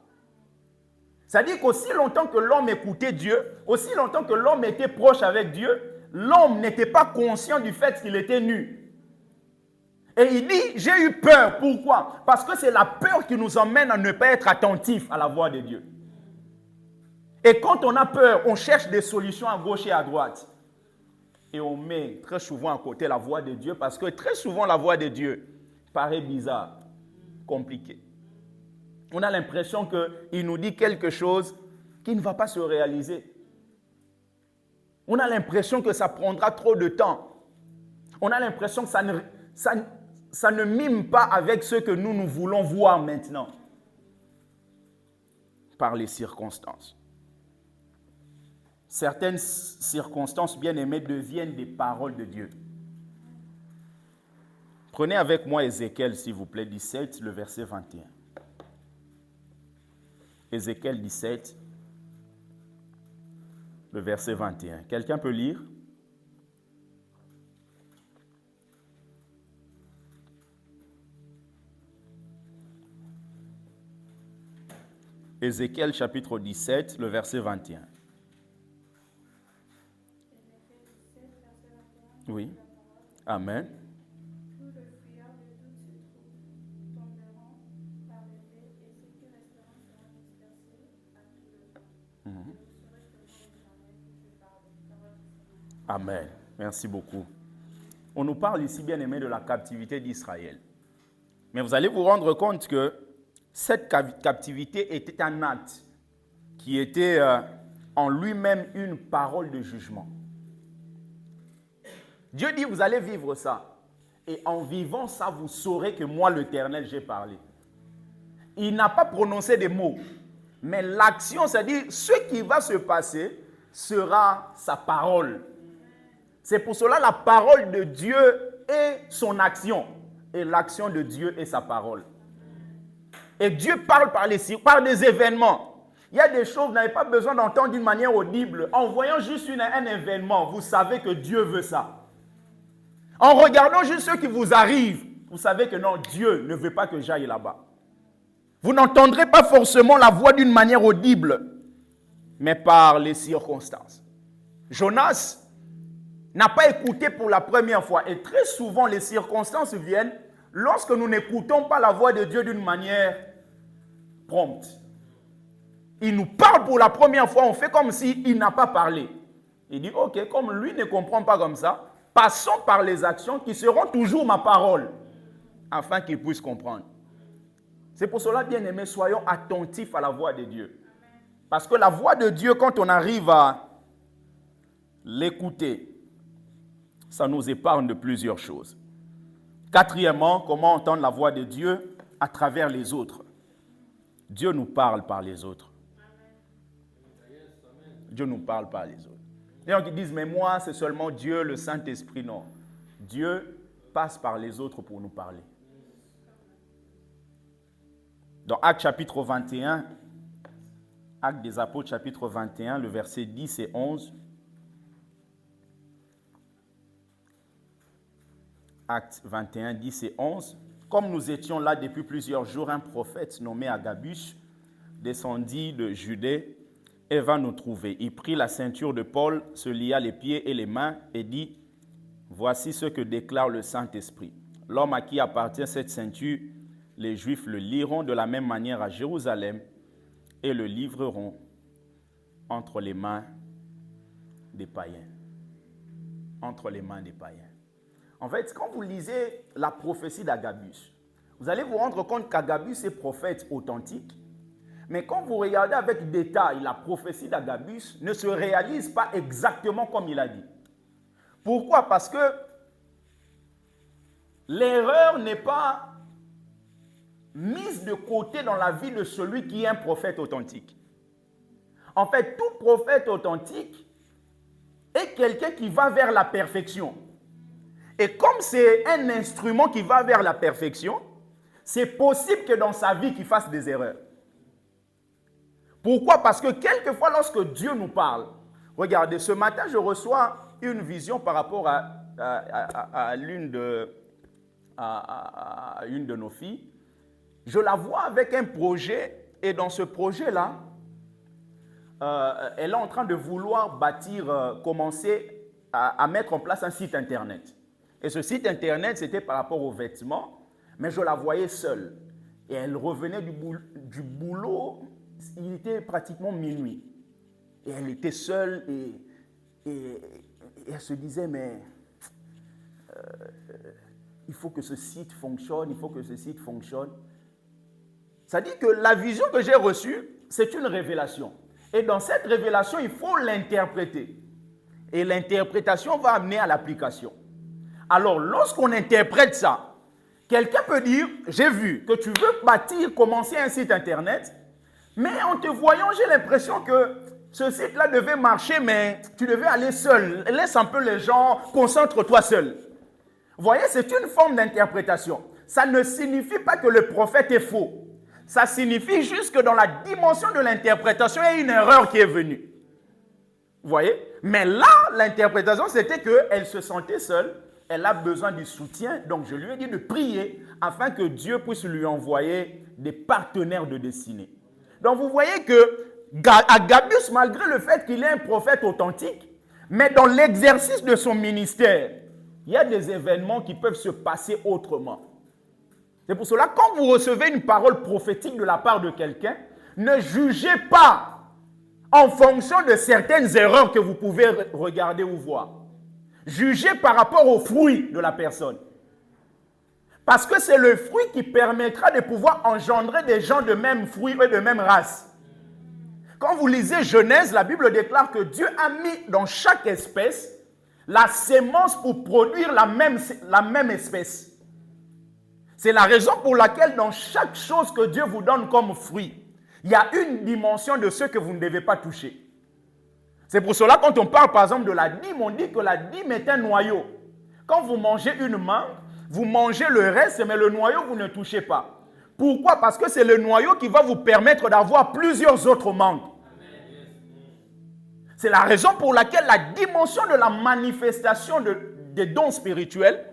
C'est-à-dire qu'aussi longtemps que l'homme écoutait Dieu, aussi longtemps que l'homme était proche avec Dieu, l'homme n'était pas conscient du fait qu'il était nu. Et il dit, j'ai eu peur. Pourquoi? Parce que c'est la peur qui nous emmène à ne pas être attentif à la voix de Dieu. Et quand on a peur, on cherche des solutions à gauche et à droite. Et on met très souvent à côté la voix de Dieu parce que très souvent la voix de Dieu paraît bizarre, compliquée. On a l'impression qu'il nous dit quelque chose qui ne va pas se réaliser. On a l'impression que ça prendra trop de temps. On a l'impression que ça ne mime pas avec ce que nous voulons voir maintenant. Par les circonstances. certaines circonstances, bien-aimées, deviennent des paroles de Dieu. Prenez avec moi Ézéchiel, s'il vous plaît, 17, le verset 21. Ézéchiel 17, le verset 21. Quelqu'un peut lire? Ézéchiel chapitre 17, le verset 21. Oui. Amen. Tout le fuyard de toutes ces troupes tomberont par l'épée, et ceux qui resteront seront dispersés à tout le temps. Et vous saurez que moi, l'Éternel, je parle. Parole du Seigneur. Amen. Merci beaucoup. On nous parle ici, bien aimé, de la captivité d'Israël. Mais vous allez vous rendre compte que cette captivité était un acte qui était en lui-même une parole de jugement. Dieu dit, vous allez vivre ça. Et en vivant ça, vous saurez que moi, l'Éternel, j'ai parlé. Il n'a pas prononcé des mots. Mais l'action, c'est-à-dire, ce qui va se passer sera sa parole. C'est pour cela la parole de Dieu est son action. Et l'action de Dieu est sa parole. Et Dieu parle par des événements. Il y a des choses que vous n'avez pas besoin d'entendre d'une manière audible. En voyant juste un événement, vous savez que Dieu veut ça. En regardant juste ce qui vous arrive, vous savez que non, Dieu ne veut pas que j'aille là-bas. Vous n'entendrez pas forcément la voix d'une manière audible, mais par les circonstances. Jonas n'a pas écouté pour la première fois. Et très souvent, les circonstances viennent lorsque nous n'écoutons pas la voix de Dieu d'une manière prompte. Il nous parle pour la première fois, on fait comme s'il n'a pas parlé. Il dit, ok, comme lui ne comprend pas comme ça, passons par les actions qui seront toujours ma parole, afin qu'il puisse comprendre. C'est pour cela, bien aimés, soyons attentifs à la voix de Dieu. Parce que la voix de Dieu, quand on arrive à l'écouter, ça nous épargne de plusieurs choses. Quatrièmement, comment entendre la voix de Dieu à travers les autres. Dieu nous parle par les autres. Dieu nous parle par les autres. Les gens qui disent, mais moi, c'est seulement Dieu, le Saint-Esprit. Non. Dieu passe par les autres pour nous parler. Dans Actes chapitre 21, Actes des Apôtres chapitre 21, le verset 10 et 11. Actes 21, 10 et 11. Comme nous étions là depuis plusieurs jours, un prophète nommé Agabus descendit de Judée et vint nous trouver. Il prit la ceinture de Paul, se lia les pieds et les mains et dit, voici ce que déclare le Saint-Esprit. L'homme à qui appartient cette ceinture, les Juifs le liront de la même manière à Jérusalem et le livreront entre les mains des païens. Entre les mains des païens. En fait, quand vous lisez la prophétie d'Agabus, vous allez vous rendre compte qu'Agabus est prophète authentique. Mais quand vous regardez avec détail, la prophétie d'Agabus ne se réalise pas exactement comme il a dit. Pourquoi? Parce que l'erreur n'est pas mise de côté dans la vie de celui qui est un prophète authentique. En fait, tout prophète authentique est quelqu'un qui va vers la perfection. Et comme c'est un instrument qui va vers la perfection, c'est possible que dans sa vie, qu'il fasse des erreurs. Pourquoi? Parce que quelquefois, lorsque Dieu nous parle, regardez, ce matin, je reçois une vision par rapport à une de nos filles. Je la vois avec un projet, et dans ce projet-là, elle est en train de vouloir bâtir, commencer à mettre en place un site internet. Et ce site internet, c'était par rapport aux vêtements, mais je la voyais seule. Et elle revenait du boulot, il était pratiquement minuit. Et elle était seule et elle se disait, mais il faut que ce site fonctionne, il faut que ce site fonctionne. Ça dit que la vision que j'ai reçue, c'est une révélation. Et dans cette révélation, il faut l'interpréter. Et l'interprétation va amener à l'application. Alors, lorsqu'on interprète ça, quelqu'un peut dire, j'ai vu que tu veux bâtir, commencer un site internet, mais en te voyant, j'ai l'impression que Ce site-là devait marcher, mais tu devais aller seul. Laisse un peu les gens, concentre-toi seul. Vous voyez, c'est une forme d'interprétation. Ça ne signifie pas que le prophète est faux. Ça signifie juste que dans la dimension de l'interprétation, il y a une erreur qui est venue. Vous voyez? Mais là, l'interprétation, c'était qu'elle se sentait seule. Elle a besoin du soutien. Donc, je lui ai dit de prier afin que Dieu puisse lui envoyer des partenaires de destinée. Donc, vous voyez que Agabus, malgré le fait qu'il est un prophète authentique, mais dans l'exercice de son ministère, il y a des événements qui peuvent se passer autrement. C'est pour cela, quand vous recevez une parole prophétique de la part de quelqu'un, ne jugez pas en fonction de certaines erreurs que vous pouvez regarder ou voir. Jugez par rapport au fruit de la personne. Parce que c'est le fruit qui permettra de pouvoir engendrer des gens de même fruit et de même race. Quand vous lisez Genèse, la Bible déclare que Dieu a mis dans chaque espèce la sémence pour produire la même espèce. C'est la raison pour laquelle dans chaque chose que Dieu vous donne comme fruit, il y a une dimension de ce que vous ne devez pas toucher. C'est pour cela quand on parle par exemple de la dîme, on dit que la dîme est un noyau. Quand vous mangez une mangue, vous mangez le reste, mais le noyau, vous ne touchez pas. Pourquoi? Parce que c'est le noyau qui va vous permettre d'avoir plusieurs autres mangues. C'est la raison pour laquelle la dimension de la manifestation des dons spirituels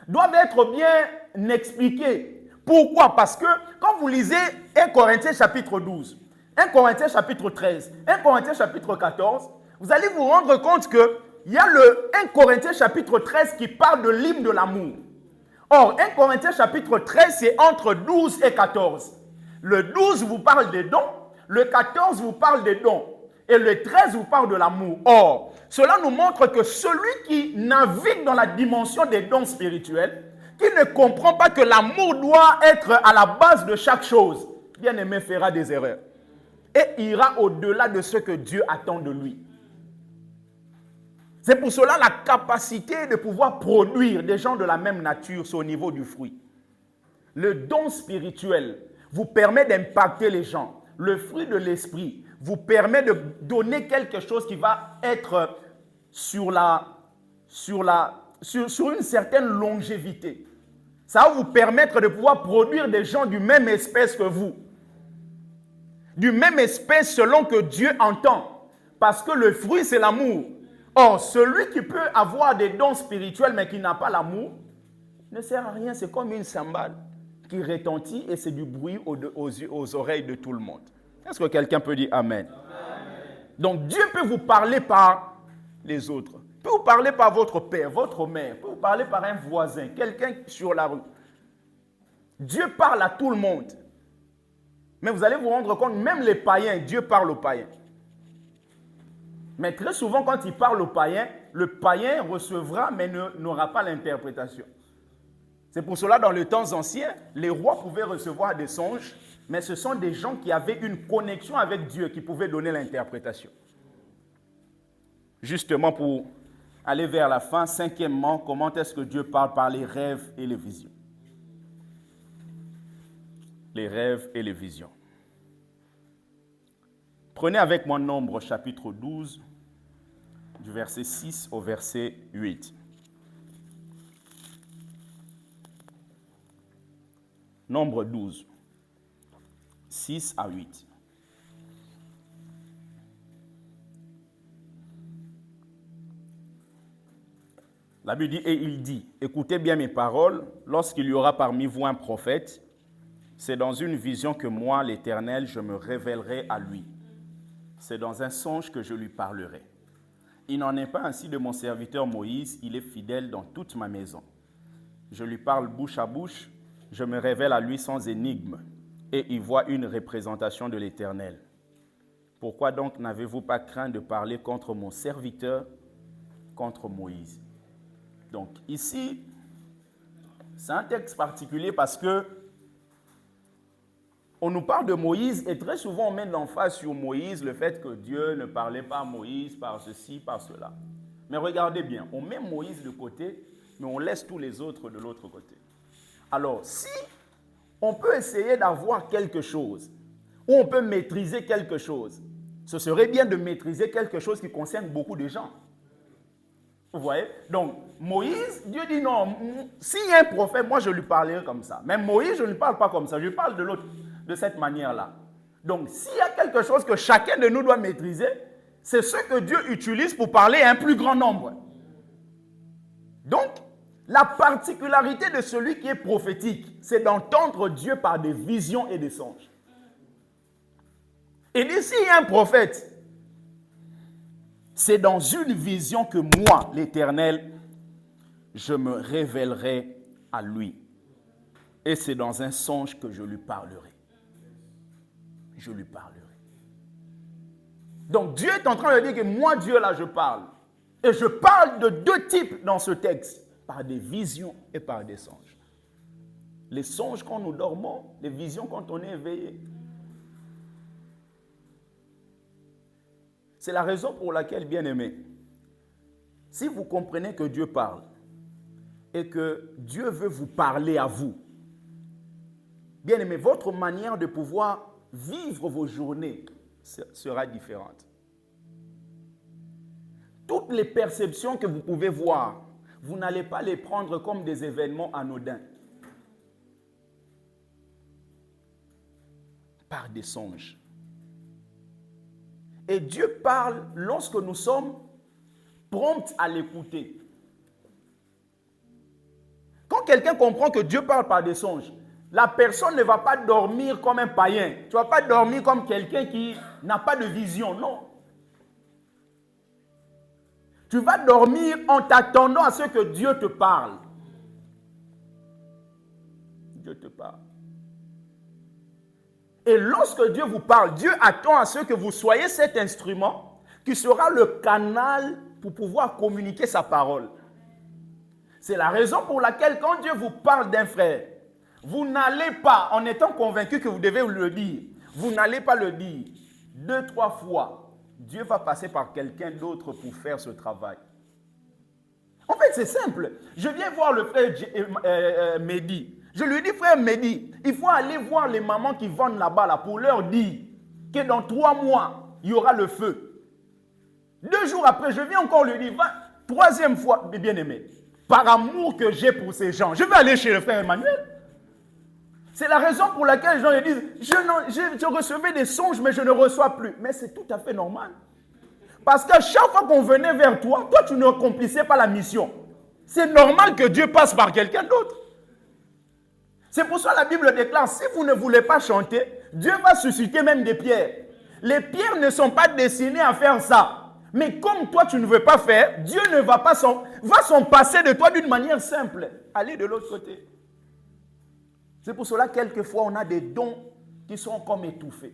doivent être bien expliquées. Pourquoi? Parce que quand vous lisez 1 Corinthiens chapitre 12, 1 Corinthiens chapitre 13, 1 Corinthiens chapitre 14, vous allez vous rendre compte qu'il y a le 1 Corinthiens chapitre 13 qui parle de l'hymne de l'amour. Or, 1 Corinthiens chapitre 13, c'est entre 12 et 14. Le 12 vous parle des dons, le 14 vous parle des dons. Et le 13 vous parle de l'amour. Or, cela nous montre que celui qui navigue dans la dimension des dons spirituels, qui ne comprend pas que l'amour doit être à la base de chaque chose, bien aimé, fera des erreurs. Et ira au-delà de ce que Dieu attend de lui. C'est pour cela la capacité de pouvoir produire des gens de la même nature, c'est au niveau du fruit. Le don spirituel vous permet d'impacter les gens. Le fruit de l'esprit vous permet de donner quelque chose qui va être sur une certaine longévité. Ça va vous permettre de pouvoir produire des gens du même espèce que vous. Du même espèce selon que Dieu entend. Parce que le fruit, c'est l'amour. Or, celui qui peut avoir des dons spirituels mais qui n'a pas l'amour, ne sert à rien. C'est comme une cymbale qui retentit et c'est du bruit aux oreilles de tout le monde. Est-ce que quelqu'un peut dire Amen? Amen. Donc Dieu peut vous parler par les autres. Il peut vous parler par votre père, votre mère. Il peut vous parler par un voisin, quelqu'un sur la rue. Dieu parle à tout le monde. Mais vous allez vous rendre compte, même les païens, Dieu parle aux païens. Mais très souvent, quand il parle aux païens, le païen recevra mais n'aura pas l'interprétation. C'est pour cela, dans les temps anciens, les rois pouvaient recevoir des songes, mais ce sont des gens qui avaient une connexion avec Dieu qui pouvaient donner l'interprétation. Justement, pour aller vers la fin, cinquièmement, comment est-ce que Dieu parle? Par les rêves et les visions. Les rêves et les visions. Prenez avec moi Nombre chapitre 12, du verset 6 au verset 8. Nombre 12, 6 à 8. La Bible dit, et il dit, écoutez bien mes paroles, lorsqu'il y aura parmi vous un prophète, c'est dans une vision que moi, l'Éternel, je me révélerai à lui. C'est dans un songe que je lui parlerai. Il n'en est pas ainsi de mon serviteur Moïse, il est fidèle dans toute ma maison. Je lui parle bouche à bouche, je me révèle à lui sans énigme, et il voit une représentation de l'Éternel. Pourquoi donc n'avez-vous pas craint de parler contre mon serviteur, contre Moïse? Donc ici, c'est un texte particulier parce que on nous parle de Moïse et très souvent on met l'emphase sur Moïse, le fait que Dieu ne parlait pas à Moïse par ceci, par cela. Mais regardez bien, on met Moïse de côté, mais on laisse tous les autres de l'autre côté. Alors, si on peut essayer d'avoir quelque chose, ou on peut maîtriser quelque chose, Ce serait bien de maîtriser quelque chose qui concerne beaucoup de gens. Vous voyez? Donc, Moïse, Dieu dit non, s'il y a un prophète, moi je lui parlerai comme ça. Mais Moïse, je ne parle pas comme ça, je parle de l'autre, de cette manière-là. Donc, s'il y a quelque chose que chacun de nous doit maîtriser, c'est ce que Dieu utilise pour parler à un plus grand nombre. Donc, la particularité de celui qui est prophétique, c'est d'entendre Dieu par des visions et des songes. Et d'ici, il y a un prophète. C'est dans une vision que moi, l'Éternel, je me révélerai à lui. Et c'est dans un songe que je lui parlerai. Je lui parlerai. Donc Dieu est en train de dire que moi, Dieu, là, je parle. Et je parle de deux types dans ce texte. Par des visions et par des songes. Les songes quand nous dormons, les visions quand on est éveillé. C'est la raison pour laquelle, bien-aimés, si vous comprenez que Dieu parle et que Dieu veut vous parler à vous, bien-aimés, votre manière de pouvoir vivre vos journées sera différente. Toutes les perceptions que vous pouvez voir, vous n'allez pas les prendre comme des événements anodins. Par des songes. Et Dieu parle lorsque nous sommes prompts à l'écouter. Quand quelqu'un comprend que Dieu parle par des songes, la personne ne va pas dormir comme un païen. Tu ne vas pas dormir comme quelqu'un qui n'a pas de vision, non. Tu vas dormir en t'attendant à ce que Dieu te parle. Dieu te parle. Et lorsque Dieu vous parle, Dieu attend à ce que vous soyez cet instrument qui sera le canal pour pouvoir communiquer sa parole. C'est la raison pour laquelle quand Dieu vous parle d'un frère, vous n'allez pas, en étant convaincu que vous devez le dire, vous n'allez pas le dire 2-3 fois. Dieu va passer par quelqu'un d'autre pour faire ce travail. En fait, c'est simple. Je viens voir le frère Mehdi. Je lui dis, frère Mehdi, il faut aller voir les mamans qui vendent là-bas là, pour leur dire que dans 3 mois, il y aura le feu. 2 jours après, je viens encore lui dire, 3e fois, bien aimé, par amour que j'ai pour ces gens, je vais aller chez le frère Emmanuel. C'est la raison pour laquelle les gens ils disent, je recevais des songes, mais je ne reçois plus. Mais c'est tout à fait normal. Parce qu'à chaque fois qu'on venait vers toi, toi, tu n'accomplissais pas la mission. C'est normal que Dieu passe par quelqu'un d'autre. C'est pour ça que la Bible déclare, si vous ne voulez pas chanter, Dieu va susciter même des pierres. Les pierres ne sont pas destinées à faire ça. Mais comme toi, tu ne veux pas faire, Dieu ne va pas s'en passer de toi d'une manière simple. Allez de l'autre côté. C'est pour cela, quelquefois, on a des dons qui sont comme étouffés.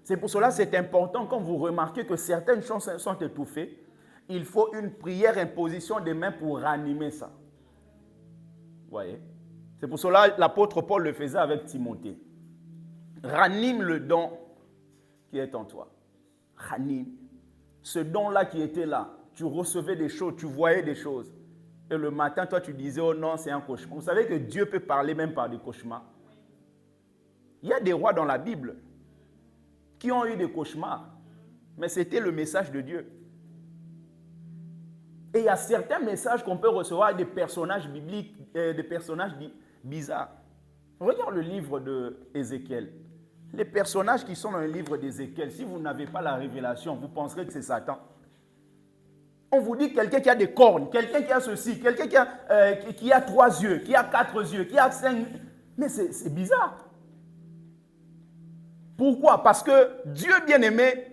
C'est pour cela que c'est important, quand vous remarquez que certaines choses sont étouffées, il faut une prière, imposition des mains pour ranimer ça. Vous voyez? C'est pour cela que l'apôtre Paul le faisait avec Timothée. Ranime le don qui est en toi. Ranime. Ce don-là qui était là, tu recevais des choses, tu voyais des choses. Et le matin, toi, tu disais, oh non, c'est un cauchemar. Vous savez que Dieu peut parler même par des cauchemars. Il y a des rois dans la Bible qui ont eu des cauchemars. Mais c'était le message de Dieu. Et il y a certains messages qu'on peut recevoir des personnages bibliques, des personnages bizarres. Regarde le livre d'Ézéchiel. Les personnages qui sont dans le livre d'Ézéchiel, si vous n'avez pas la révélation, vous penserez que c'est Satan. On vous dit quelqu'un qui a des cornes, quelqu'un qui a ceci, quelqu'un qui a 3 yeux, qui a 4 yeux, qui a 5... Mais c'est bizarre. Pourquoi? Parce que Dieu bien-aimé,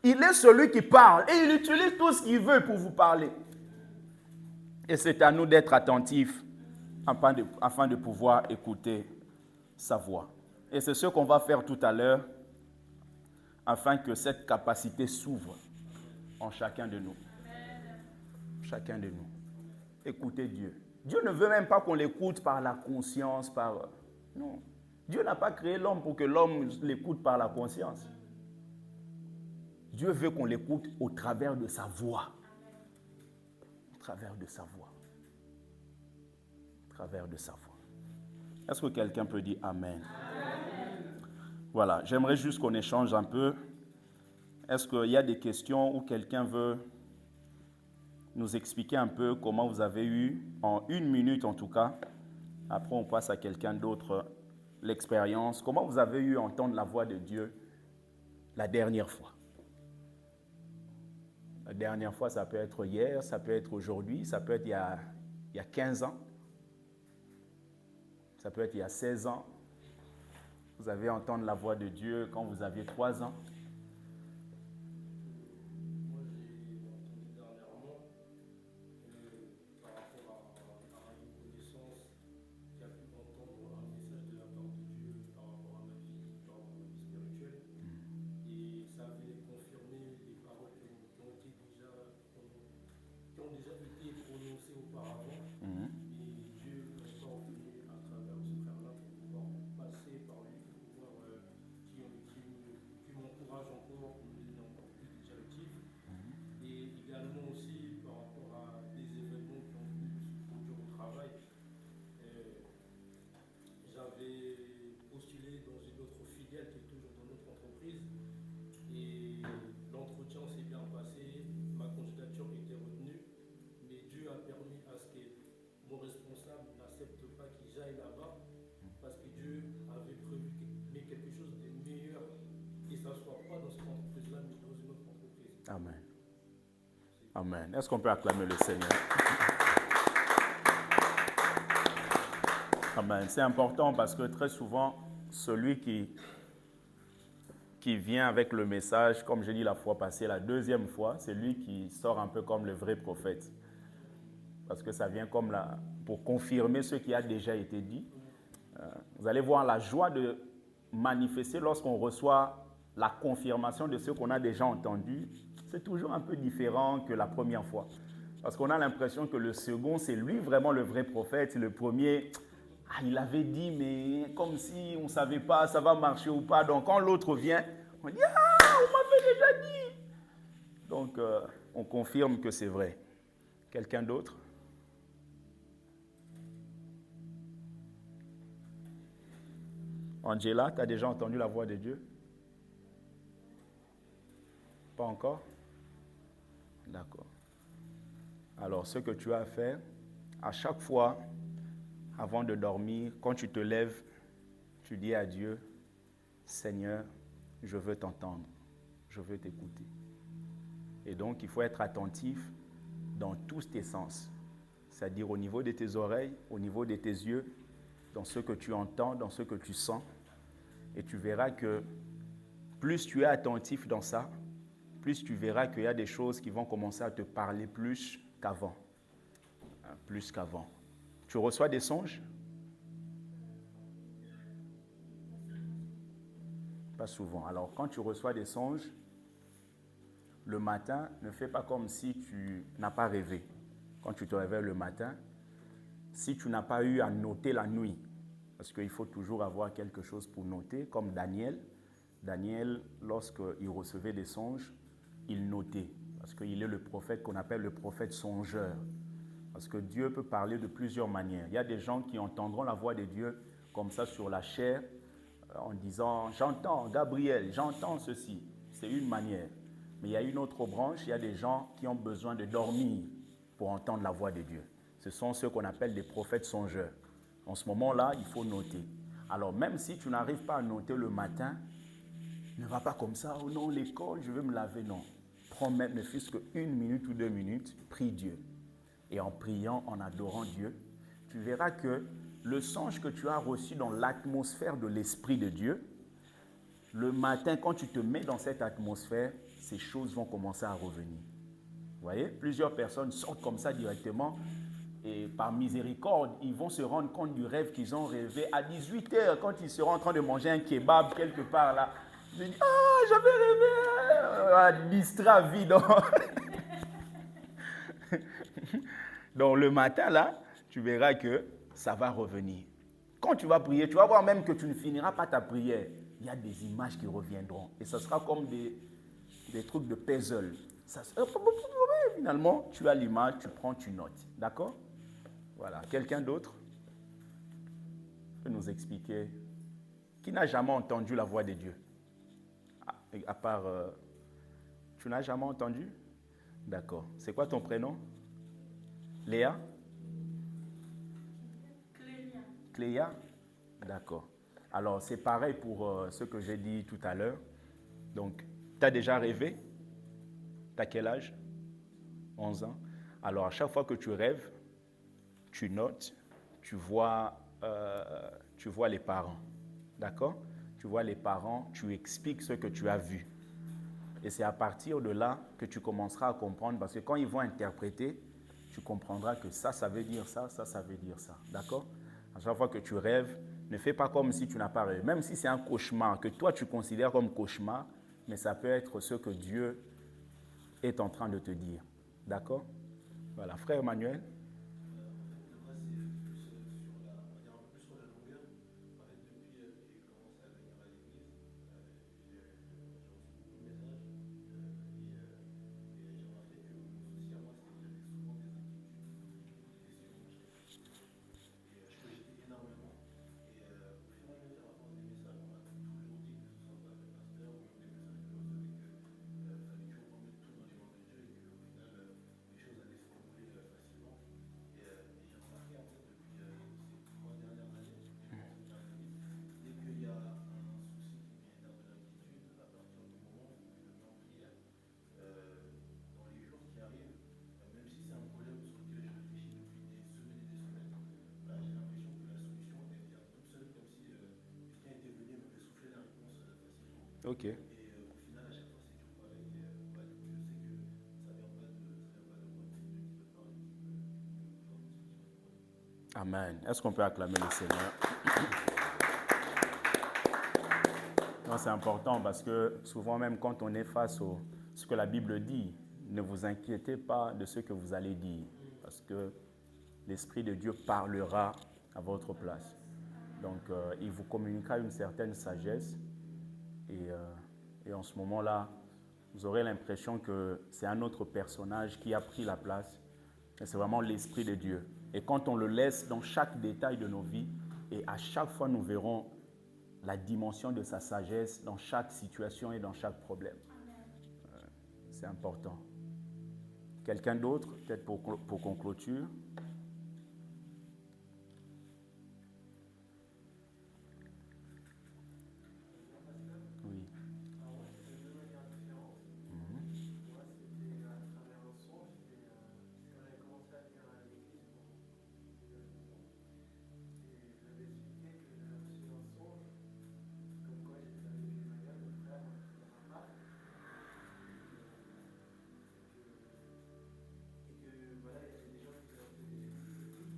il est celui qui parle et il utilise tout ce qu'il veut pour vous parler. Et c'est à nous d'être attentifs afin de pouvoir écouter sa voix. Et c'est ce qu'on va faire tout à l'heure afin que cette capacité s'ouvre en chacun de nous. Chacun de nous. Écoutez Dieu. Dieu ne veut même pas qu'on l'écoute par la conscience, non. Dieu n'a pas créé l'homme pour que l'homme l'écoute par la conscience. Dieu veut qu'on l'écoute au travers de sa voix. Au travers de sa voix. Au travers de sa voix. Est-ce que quelqu'un peut dire Amen? Amen. Voilà, j'aimerais juste qu'on échange un peu Est-ce qu'il y a des questions ou quelqu'un veut nous expliquer un peu comment vous avez eu, en 1 minute en tout cas, après on passe à quelqu'un d'autre, l'expérience, comment vous avez eu à entendre la voix de Dieu la dernière fois? La dernière fois, ça peut être hier, ça peut être aujourd'hui, ça peut être il y a 15 ans, ça peut être il y a 16 ans. Vous avez entendu la voix de Dieu quand vous aviez 3 ans. Moi, j'ai entendu dernièrement par rapport à une connaissance qui a pu entendre un message de la part de Dieu par rapport à ma vie spirituelle. Et ça avait confirmé les paroles qui ont déjà été prononcées auparavant. Et Dieu est encore venu à travers ce frère-là pour pouvoir passer par lui, pour pouvoir qui m'encourage encore, pour me donner encore plus de directives. Et également aussi par rapport à des événements qui ont pu se produire au travail. J'avais postulé dans une autre filiale qui est toujours dans notre entreprise. Et l'entretien s'est bien passé, ma candidature était retenue, mais Dieu a permis à ce que mon responsable n'accepte pas que j'aille là-bas, parce que Dieu avait prévu quelque chose de meilleur, que ça ne soit pas dans cette entreprise-là, mais dans une autre entreprise. Amen. Amen. Est-ce qu'on peut acclamer le Seigneur? Amen. C'est important parce que très souvent, celui qui vient avec le message, comme j'ai dit la fois passée, la deuxième fois, c'est lui qui sort un peu comme le vrai prophète. Parce que ça vient comme là, pour confirmer ce qui a déjà été dit. Vous allez voir la joie de manifester lorsqu'on reçoit la confirmation de ce qu'on a déjà entendu. C'est toujours un peu différent que la première fois. Parce qu'on a l'impression que le second, c'est lui vraiment le vrai prophète. Le premier, il avait dit, mais comme si on ne savait pas, ça va marcher ou pas. Donc quand l'autre vient, on dit, on m'avait déjà dit. Donc on confirme que c'est vrai. Quelqu'un d'autre? Angela, tu as déjà entendu la voix de Dieu? Pas encore? D'accord. Alors, ce que tu as à faire, à chaque fois, avant de dormir, quand tu te lèves, tu dis à Dieu, Seigneur, je veux t'entendre, je veux t'écouter. Et donc, il faut être attentif dans tous tes sens, c'est-à-dire au niveau de tes oreilles, au niveau de tes yeux, dans ce que tu entends, dans ce que tu sens. Et tu verras que plus tu es attentif dans ça, plus tu verras qu'il y a des choses qui vont commencer à te parler plus qu'avant. Plus qu'avant. Tu reçois des songes? Pas souvent. Alors, quand tu reçois des songes, le matin, ne fais pas comme si tu n'as pas rêvé. Quand tu te réveilles le matin, si tu n'as pas eu à noter la nuit, parce qu'il faut toujours avoir quelque chose pour noter, comme Daniel. Daniel, lorsqu'il recevait des songes, il notait, parce qu'il est le prophète qu'on appelle le prophète songeur. Parce que Dieu peut parler de plusieurs manières. Il y a des gens qui entendront la voix de Dieu comme ça sur la chair, en disant « J'entends Gabriel, j'entends ceci ». C'est une manière. Mais il y a une autre branche, il y a des gens qui ont besoin de dormir pour entendre la voix de Dieu. Ce sont ceux qu'on appelle des prophètes songeurs. En ce moment-là, il faut noter. Alors, même si tu n'arrives pas à noter le matin, ne va pas comme ça, oh non, l'école, je vais me laver, non. Prends même ne fût-ce qu'1 minute ou 2 minutes, prie Dieu. Et en priant, en adorant Dieu, tu verras que le songe que tu as reçu dans l'atmosphère de l'Esprit de Dieu, le matin, quand tu te mets dans cette atmosphère, ces choses vont commencer à revenir. Vous voyez, plusieurs personnes sortent comme ça directement et par miséricorde, ils vont se rendre compte du rêve qu'ils ont rêvé à 18h quand ils seront en train de manger un kebab quelque part là. Ils disent, j'avais rêvé, distrait vide. Donc le matin là, tu verras que ça va revenir. Quand tu vas prier, tu vas voir même que tu ne finiras pas ta prière. Il y a des images qui reviendront et ça sera comme des trucs de puzzle. Finalement, tu as l'image, tu prends, tu notes. D'accord? Voilà. Quelqu'un d'autre peut nous expliquer qui n'a jamais entendu la voix de Dieu à part Tu n'as jamais entendu? D'accord. C'est quoi ton prénom? Léa? Clélia. Cléa? D'accord. Alors, c'est pareil pour ce que j'ai dit tout à l'heure. Donc, tu as déjà rêvé? Tu as quel âge? 11 ans. Alors, à chaque fois que tu rêves, tu notes, tu vois les parents. D'accord? Tu vois les parents, tu expliques ce que tu as vu. Et c'est à partir de là que tu commenceras à comprendre, parce que quand ils vont interpréter, tu comprendras que ça veut dire ça, ça veut dire ça. D'accord? À chaque fois que tu rêves, ne fais pas comme si tu n'as pas rêvé. Même si c'est un cauchemar que toi tu considères comme cauchemar, mais ça peut être ce que Dieu est en train de te dire. D'accord? Voilà. Frère Emmanuel? Moi, c'est plus sur la, on va dire un peu plus sur la longueur. En fait, depuis que j'ai commencé à venir à l'église, j'ai reçu beaucoup de messages et j'ai remarqué que mon souci à moi, c'est que j'avais souvent des inquiétudes, des questions, et je cogitais énormément. Et au fur et à mesure, à force des messages, on m'a toujours dit, que ce soit par le pasteur ou même des messages que je recevais, qu'il fallait toujours remettre tout dans les mains de Dieu et qu'au final, les choses allaient se dérouler facilement. Et j'ai remarqué en fait depuis ces 3 dernières années, depuis que j'ai commencé à venir à l'église, dès qu'il y a un souci qui me génère de l'inquiétude, à partir du moment où je me mets en prière, dans les jours qui arrivent, même si c'est un problème sur lequel je réfléchis depuis des semaines et des semaines, bah, j'ai l'impression que la solution elle vient toute seule, comme si quelqu'un était venu me fait souffler la réponse facilement. Ok. Et au final, à chaque fois, c'est toujours pareil. Et, bah, du coup, je sais que ça vient pas de moi, c'est Dieu qui me parle, qui me donne une solution. Amen. Est-ce qu'on peut acclamer le Seigneur? Non, c'est important parce que souvent même quand on est face à ce que la Bible dit, ne vous inquiétez pas de ce que vous allez dire parce que l'Esprit de Dieu parlera à votre place. Donc, il vous communiquera une certaine sagesse et en ce moment-là, vous aurez l'impression que c'est un autre personnage qui a pris la place. Et c'est vraiment l'Esprit de Dieu. Et quand on le laisse dans chaque détail de nos vies, et à chaque fois nous verrons la dimension de sa sagesse dans chaque situation et dans chaque problème. C'est important. Quelqu'un d'autre, peut-être pour qu'on clôture? Oui. Alors moi, c'était de deux manières différentes. Moi, c'était à travers un songe. C'est quand j'avais commencé à venir à l'église pour une nouvelle maison. Et je l'avais expliqué que j'avais reçu un songe, comme quoi j'étais avec Emmanuel, mon frère, dans un parc. Et que voilà, il y avait des gens qui leur faisaient des visites et tout.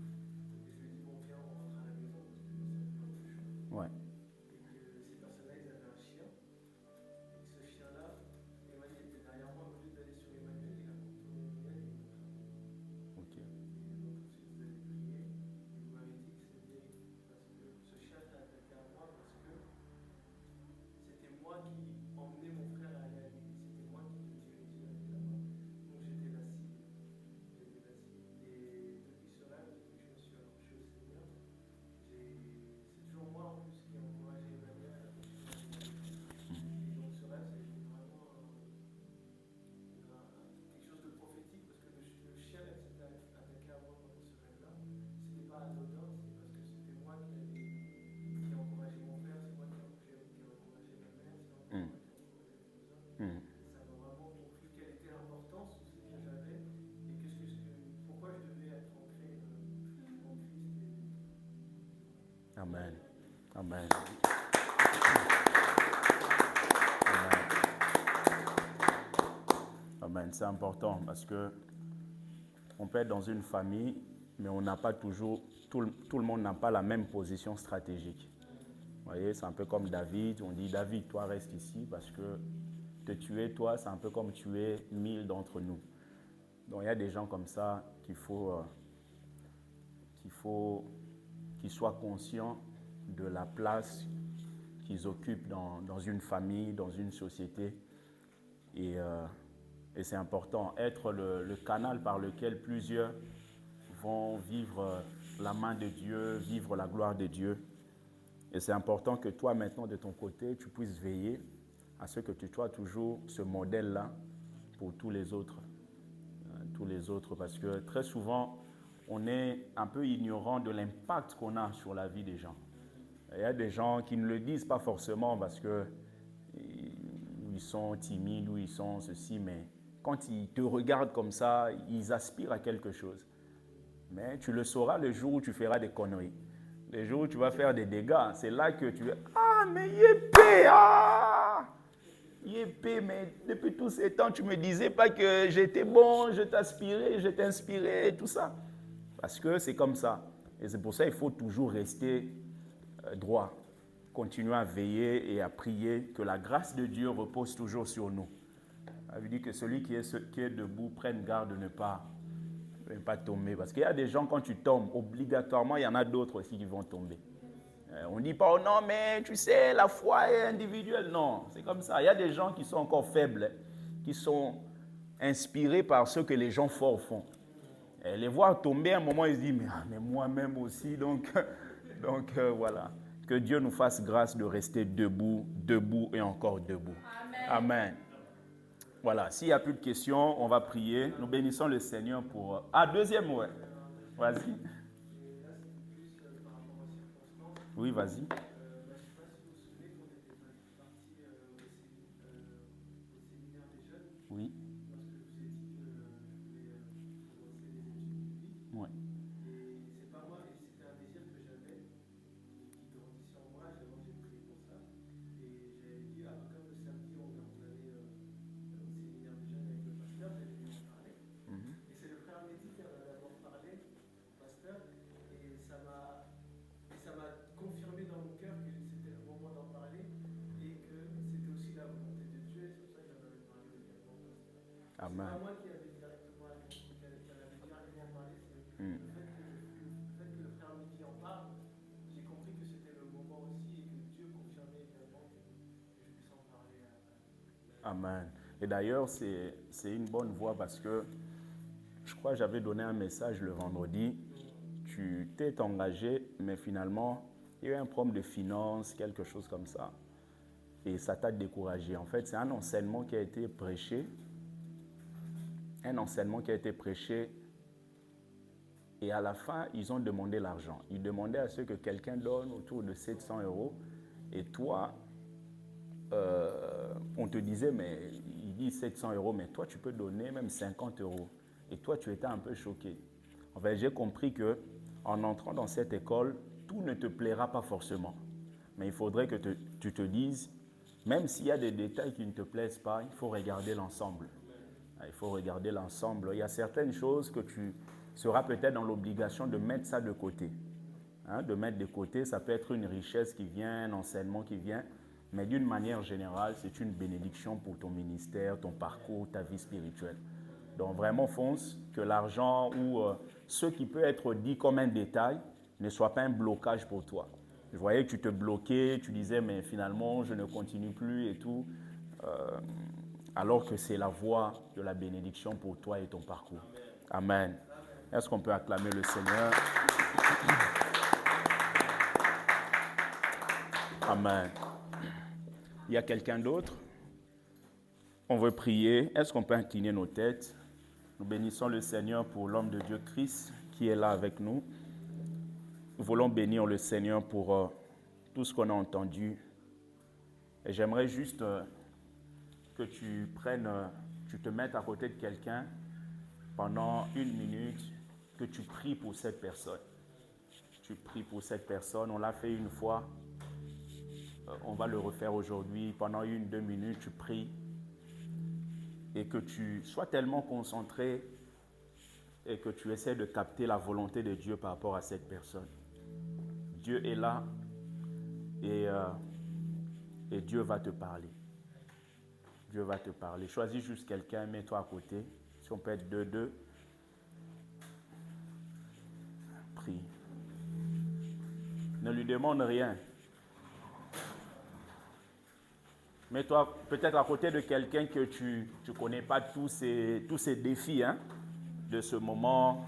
Et je lui ai dit, bon, viens, on rentre à la maison parce que ça fait un peu chaud. Ouais. Et que ces personnes-là, ils avaient un chien. Et que ce chien-là, Emmanuel était derrière moi, au lieu d'aller sur Emmanuel, il a contourné Emmanuel et il m'a frappé. Ok. Et donc ensuite vous avez prié et vous m'avez dit que c'était parce que ce chien t'a attaqué à moi parce que c'était moi qui emmenais mon frère à aller à l'église, c'était moi qui le dirigeais à aller là-bas. Donc j'étais la cible. J'étais la cible. Et depuis ce rêve, depuis que je me suis accroché au Seigneur, c'est toujours moi en plus qui ai encouragé Emmanuel à continuer à aller à l'église. Et donc ce rêve, ça a été vraiment quelque chose de prophétique parce que le chien même s'était attaqué à moi pendant ce rêve-là. C'était pas anodin, c'est parce que c'était moi qui a encouragé mon frère, c'est moi qui a encouragé ma mère, c'est encore moi qui a encouragé mes cousins. Et ça m'a vraiment compris quelle était l'importance aussi que j'avais et pourquoi je devais être ancré en Christ. Amen. Amen. Amen. Amen. C'est important parce que on peut être dans une famille, mais on n'a pas toujours, tout le monde n'a pas la même position stratégique. Vous voyez, c'est un peu comme David. On dit, David, toi, reste ici parce que te tuer, toi, c'est un peu comme tuer 1000 d'entre nous. Donc, il y a des gens comme ça qu'il faut qu'ils soient conscients de la place qu'ils occupent dans une famille, dans une société. Et c'est important, être le canal par lequel plusieurs vont vivre la main de Dieu, vivre la gloire de Dieu. Et c'est important que toi, maintenant, de ton côté, tu puisses veiller à ce que tu sois toujours ce modèle-là pour tous les autres. Parce que très souvent, on est un peu ignorant de l'impact qu'on a sur la vie des gens. Il y a des gens qui ne le disent pas forcément parce qu'ils sont timides ou ils sont ceci, mais quand ils te regardent comme ça, ils aspirent à quelque chose. Mais tu le sauras le jour où tu feras des conneries. Le jour où tu vas faire des dégâts, c'est là que tu vas... Ah, mais yépé, yépé, mais depuis tous ces temps, tu ne me disais pas que j'étais bon, je t'aspirais, je t'inspirais et tout ça. Parce que c'est comme ça. Et c'est pour ça qu'il faut toujours rester droit. Continuer à veiller et à prier que la grâce de Dieu repose toujours sur nous. Ça veut dire que celui qui est debout prenne garde de ne pas tomber. Parce qu'il y a des gens, quand tu tombes, obligatoirement, il y en a d'autres aussi qui vont tomber. On ne dit pas, oh non, mais tu sais, la foi est individuelle. Non, c'est comme ça. Il y a des gens qui sont encore faibles, qui sont inspirés par ce que les gens forts font. Et les voir tomber, à un moment, ils se disent, mais moi-même aussi. Donc voilà. Que Dieu nous fasse grâce de rester debout et encore debout. Amen. Amen. Voilà, s'il n'y a plus de questions, on va prier. Nous bénissons le Seigneur pour... Ah, deuxième, ouais. Vas-y. Oui, vas-y. Oui. Ouais. C'est pas moi, et c'était un désir que j'avais, qui grandissait en moi, j'ai prié pour ça. Et j'avais dit, comme le samedi, on allait au séminaire des jeunes avec le pasteur, j'avais dû en parler. Et c'est le frère Mehdi qui en avait d'abord parlé au pasteur. Et ça m'a confirmé dans mon cœur que c'était le moment d'en parler et que c'était aussi la volonté de Dieu. Et c'est pour ça que j'en avais parlé également au pasteur. Amen. C'est pas moi qui avait directement en parlé, c'est le fait que le frère Mehdi en parle. J'ai compris que c'était le moment aussi et que Dieu confirmait également que je puisse en parler. Amen. Et d'ailleurs, c'est une bonne voie parce que je crois que j'avais donné un message le vendredi. Tu t'es engagé, mais finalement, il y a eu un problème de finances, quelque chose comme ça. Et ça t'a découragé. En fait, c'est un enseignement qui a été prêché. Et à la fin, ils ont demandé l'argent. Ils demandaient à ce que quelqu'un donne autour de 700 €. Et toi, on te disait, mais il dit 700 €, mais toi, tu peux donner même 50 €. Et toi, tu étais un peu choqué. En fait, j'ai compris que en entrant dans cette école, tout ne te plaira pas forcément. Mais il faudrait que tu te dises, même s'il y a des détails qui ne te plaisent pas, il faut regarder l'ensemble. Il faut regarder l'ensemble. Il y a certaines choses que tu seras peut-être dans l'obligation de mettre ça de côté. De mettre de côté, ça peut être une richesse qui vient, un enseignement qui vient, mais d'une manière générale, c'est une bénédiction pour ton ministère, ton parcours, ta vie spirituelle. Donc vraiment fonce, que l'argent ou ce qui peut être dit comme un détail ne soit pas un blocage pour toi. Je voyais que tu te bloquais, tu disais mais finalement je ne continue plus et tout, alors que c'est la voie de la bénédiction pour toi et ton parcours. Amen. Est-ce qu'on peut acclamer le Seigneur? Amen. Il y a quelqu'un d'autre? On veut prier. Est-ce qu'on peut incliner nos têtes? Nous bénissons le Seigneur pour l'homme de Dieu Christ qui est là avec nous. Nous voulons bénir le Seigneur pour tout ce qu'on a entendu. Et j'aimerais juste que tu te mettes à côté de quelqu'un pendant 1 minute, que tu pries pour cette personne. Tu pries pour cette personne. On l'a fait une fois. On va le refaire aujourd'hui. Pendant 1-2 minutes, tu pries. Et que tu sois tellement concentré et que tu essaies de capter la volonté de Dieu par rapport à cette personne. Dieu est là et Dieu va te parler. Dieu va te parler. Choisis juste quelqu'un, mets-toi à côté. Si on peut être 2-2. Prie. Ne lui demande rien. Mets-toi peut-être à côté de quelqu'un que tu ne connais pas tous ces défis de ce moment.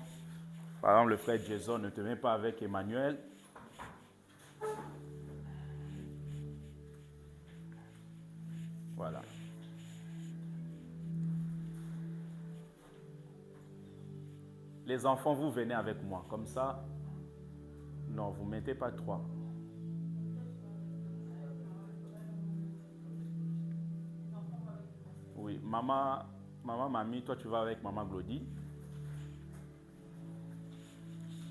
Par exemple, le frère Jason ne te met pas avec Emmanuel. Voilà. Les enfants, vous venez avec moi. Comme ça, non, vous ne mettez pas 3. Oui, maman, mamie, toi tu vas avec maman Glody.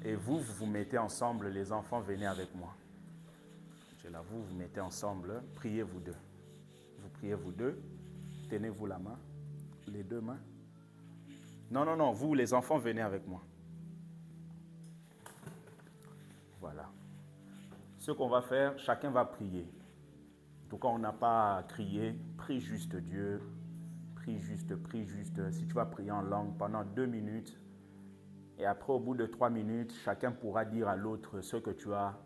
Et vous, vous vous mettez ensemble, les enfants, venez avec moi. Je là, vous mettez ensemble, priez vous deux. Vous priez vous deux, tenez-vous la main, les deux mains. Non, vous les enfants, venez avec moi. Voilà. Ce qu'on va faire, chacun va prier. En tout cas, on n'a pas à crier, prie juste Dieu, prie juste. Si tu vas prier en langue pendant 2 minutes, et après au bout de 3 minutes, chacun pourra dire à l'autre ce que tu as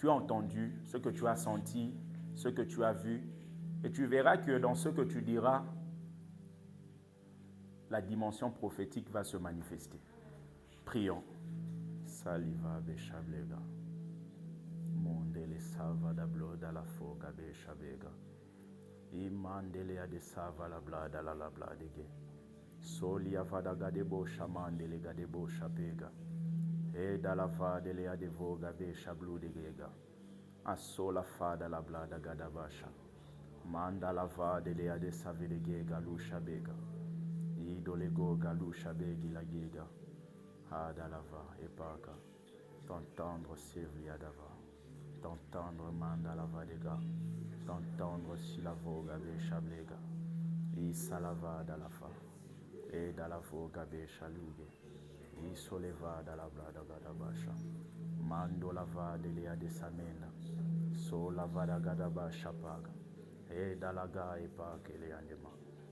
entendu, ce que tu as senti, ce que tu as vu. Et tu verras que dans ce que tu diras, la dimension prophétique va se manifester. Prions. Saliva beshablega. Mondele sava da bloda la foga beshabega. Imandele ade sava la blada la bladege. Soli avada gadebo shamandele gadebo shapega. E dalla vadele ade voga beshabludegega. Asola fada la blada gadabasha. Manda la vadele ade savedegega lushabega. Idolego galusha begi la giga. Adalava epaka. T'entendre Sylvia dava. T'entendre manda la vadega. T'entendre si la voga beshablega. Isalava dalafa. E dalavoga beshaluge. Isoleva dalabla gadabasha. Mando la vadele de samena. So la vada gadabasha paga. E dalaga epake le andema.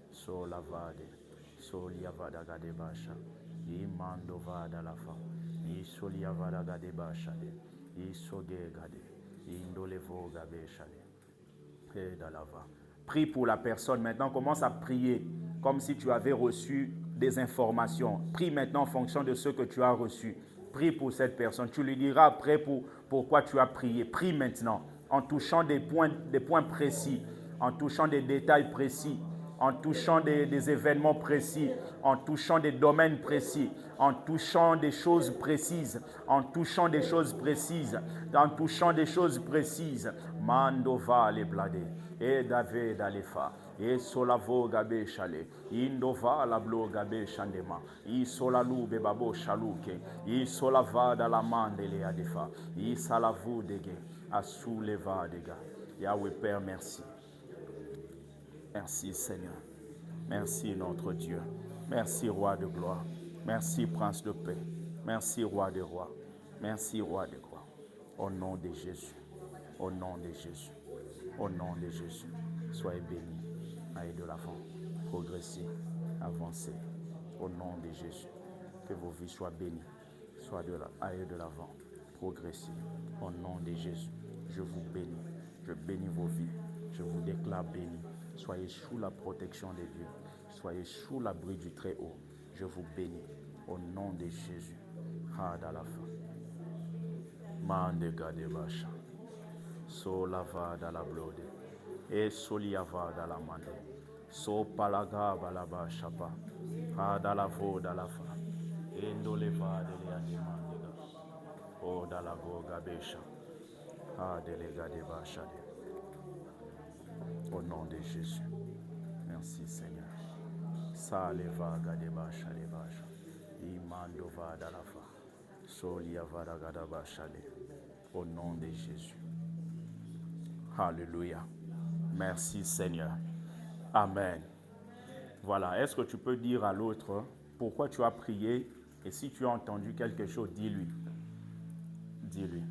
So la vade. Solia vada gadebasha, I mando vada la fa, I solia vada gadebasha, I soge gade, indole voga beshale, et dalava. Prie pour la personne maintenant, commence à prier comme si tu avais reçu des informations. Prie maintenant en fonction de ce que tu as reçu. Prie pour cette personne. Tu lui diras après pourquoi tu as prié. Prie maintenant en touchant des points précis, en touchant des détails précis, en touchant des événements précis, en touchant des domaines précis, en touchant des choses précises, en touchant des choses précises, en touchant des choses précises. Mandova les bladés, et David d'Alefa, et Solavo gabe chale, Indova la blo gabe chandema, I solalou bebabo chalouke, I solava da la mande les adefa, I salavou dege, Assou leva dega. Yahweh Père, merci. Merci Seigneur. Merci notre Dieu. Merci Roi de gloire. Merci Prince de paix. Merci Roi des rois. Merci Roi des rois. Au nom de Jésus. Au nom de Jésus. Au nom de Jésus. Soyez bénis. Allez de l'avant. Progressez. Avancez. Au nom de Jésus. Que vos vies soient bénies. Allez de l'avant. Progressez. Au nom de Jésus. Je vous bénis. Je bénis vos vies. Je vous déclare bénis. Soyez sous la protection de Dieu. Soyez sous l'abri du Très-Haut. Je vous bénis. Au nom de Jésus. Hadalafa. Mande gadebasha. Solava da la blode. Et soliava da la mande. So palaga balaba shapa. Hadalavo da la fa. Endoleva de l'animandega. O da la goga besha. Hadelega de basha. Au nom de Jésus. Merci Seigneur. Saleva gadebasha lebasha. Imandova dalafa. Soliava gadabasha. Au nom de Jésus. Alléluia. Merci Seigneur. Amen. Voilà. Est-ce que tu peux dire à l'autre pourquoi tu as prié et si tu as entendu quelque chose, dis-lui. Dis-lui.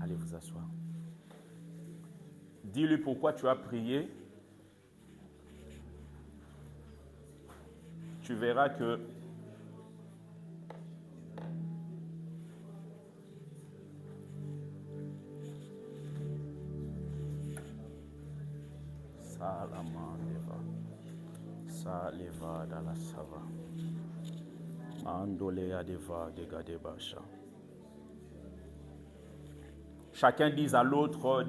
Allez vous asseoir. Dis-lui pourquoi tu as prié. Tu verras que Salamandeva Saleva da la Sava Andolea deva de Gadebasha. Chacun dit à l'autre,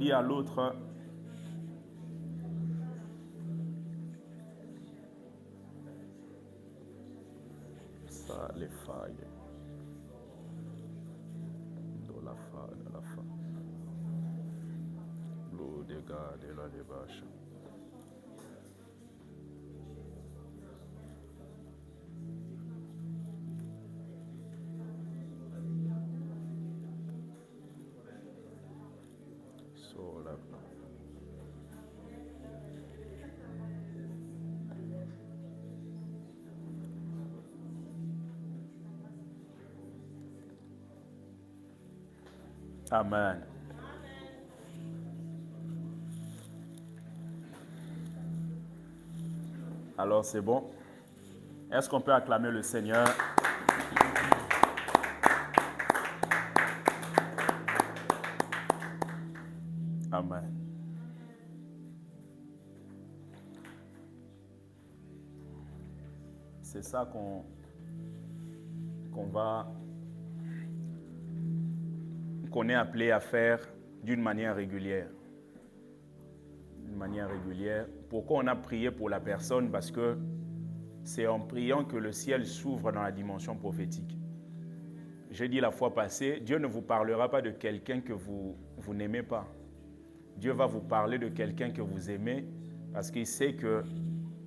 ça les failles. regardez là les bâches. Sola. Amen. Alors c'est bon. Est-ce qu'on peut acclamer le Seigneur? Amen. C'est ça qu'on est appelé à faire d'une manière régulière. D'une manière régulière. Pourquoi on a prié pour la personne? Parce que c'est en priant que le ciel s'ouvre dans la dimension prophétique. J'ai dit la fois passée, Dieu ne vous parlera pas de quelqu'un que vous n'aimez pas. Dieu va vous parler de quelqu'un que vous aimez parce qu'il sait que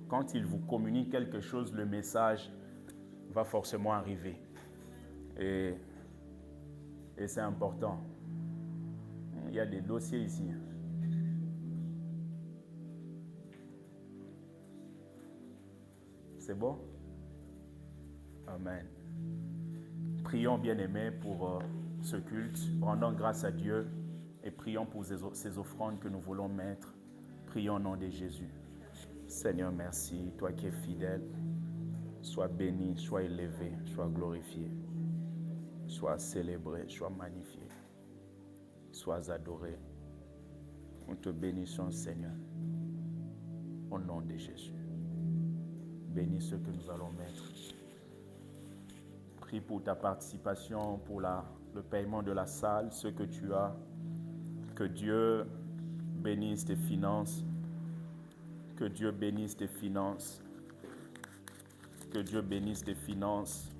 quand il vous communique quelque chose, le message va forcément arriver. Et c'est important. Il y a des dossiers ici. C'est bon? Amen. Prions, bien-aimés, pour ce culte. Rendons grâce à Dieu et prions pour ces offrandes que nous voulons mettre. Prions au nom de Jésus. Seigneur, merci. Toi qui es fidèle, sois béni, sois élevé, sois glorifié, sois célébré, sois magnifié, sois adoré. Nous te bénissons, Seigneur, au nom de Jésus. Bénis ce que nous allons mettre. Prie pour ta participation, pour le paiement de la salle, ce que tu as. Que Dieu bénisse tes finances. Que Dieu bénisse tes finances. Que Dieu bénisse tes finances.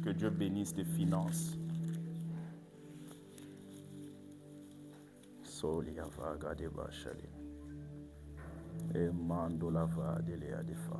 Que Dieu bénisse tes finances. Solia vaga de bachali. Et mando la va de l'ea de fa.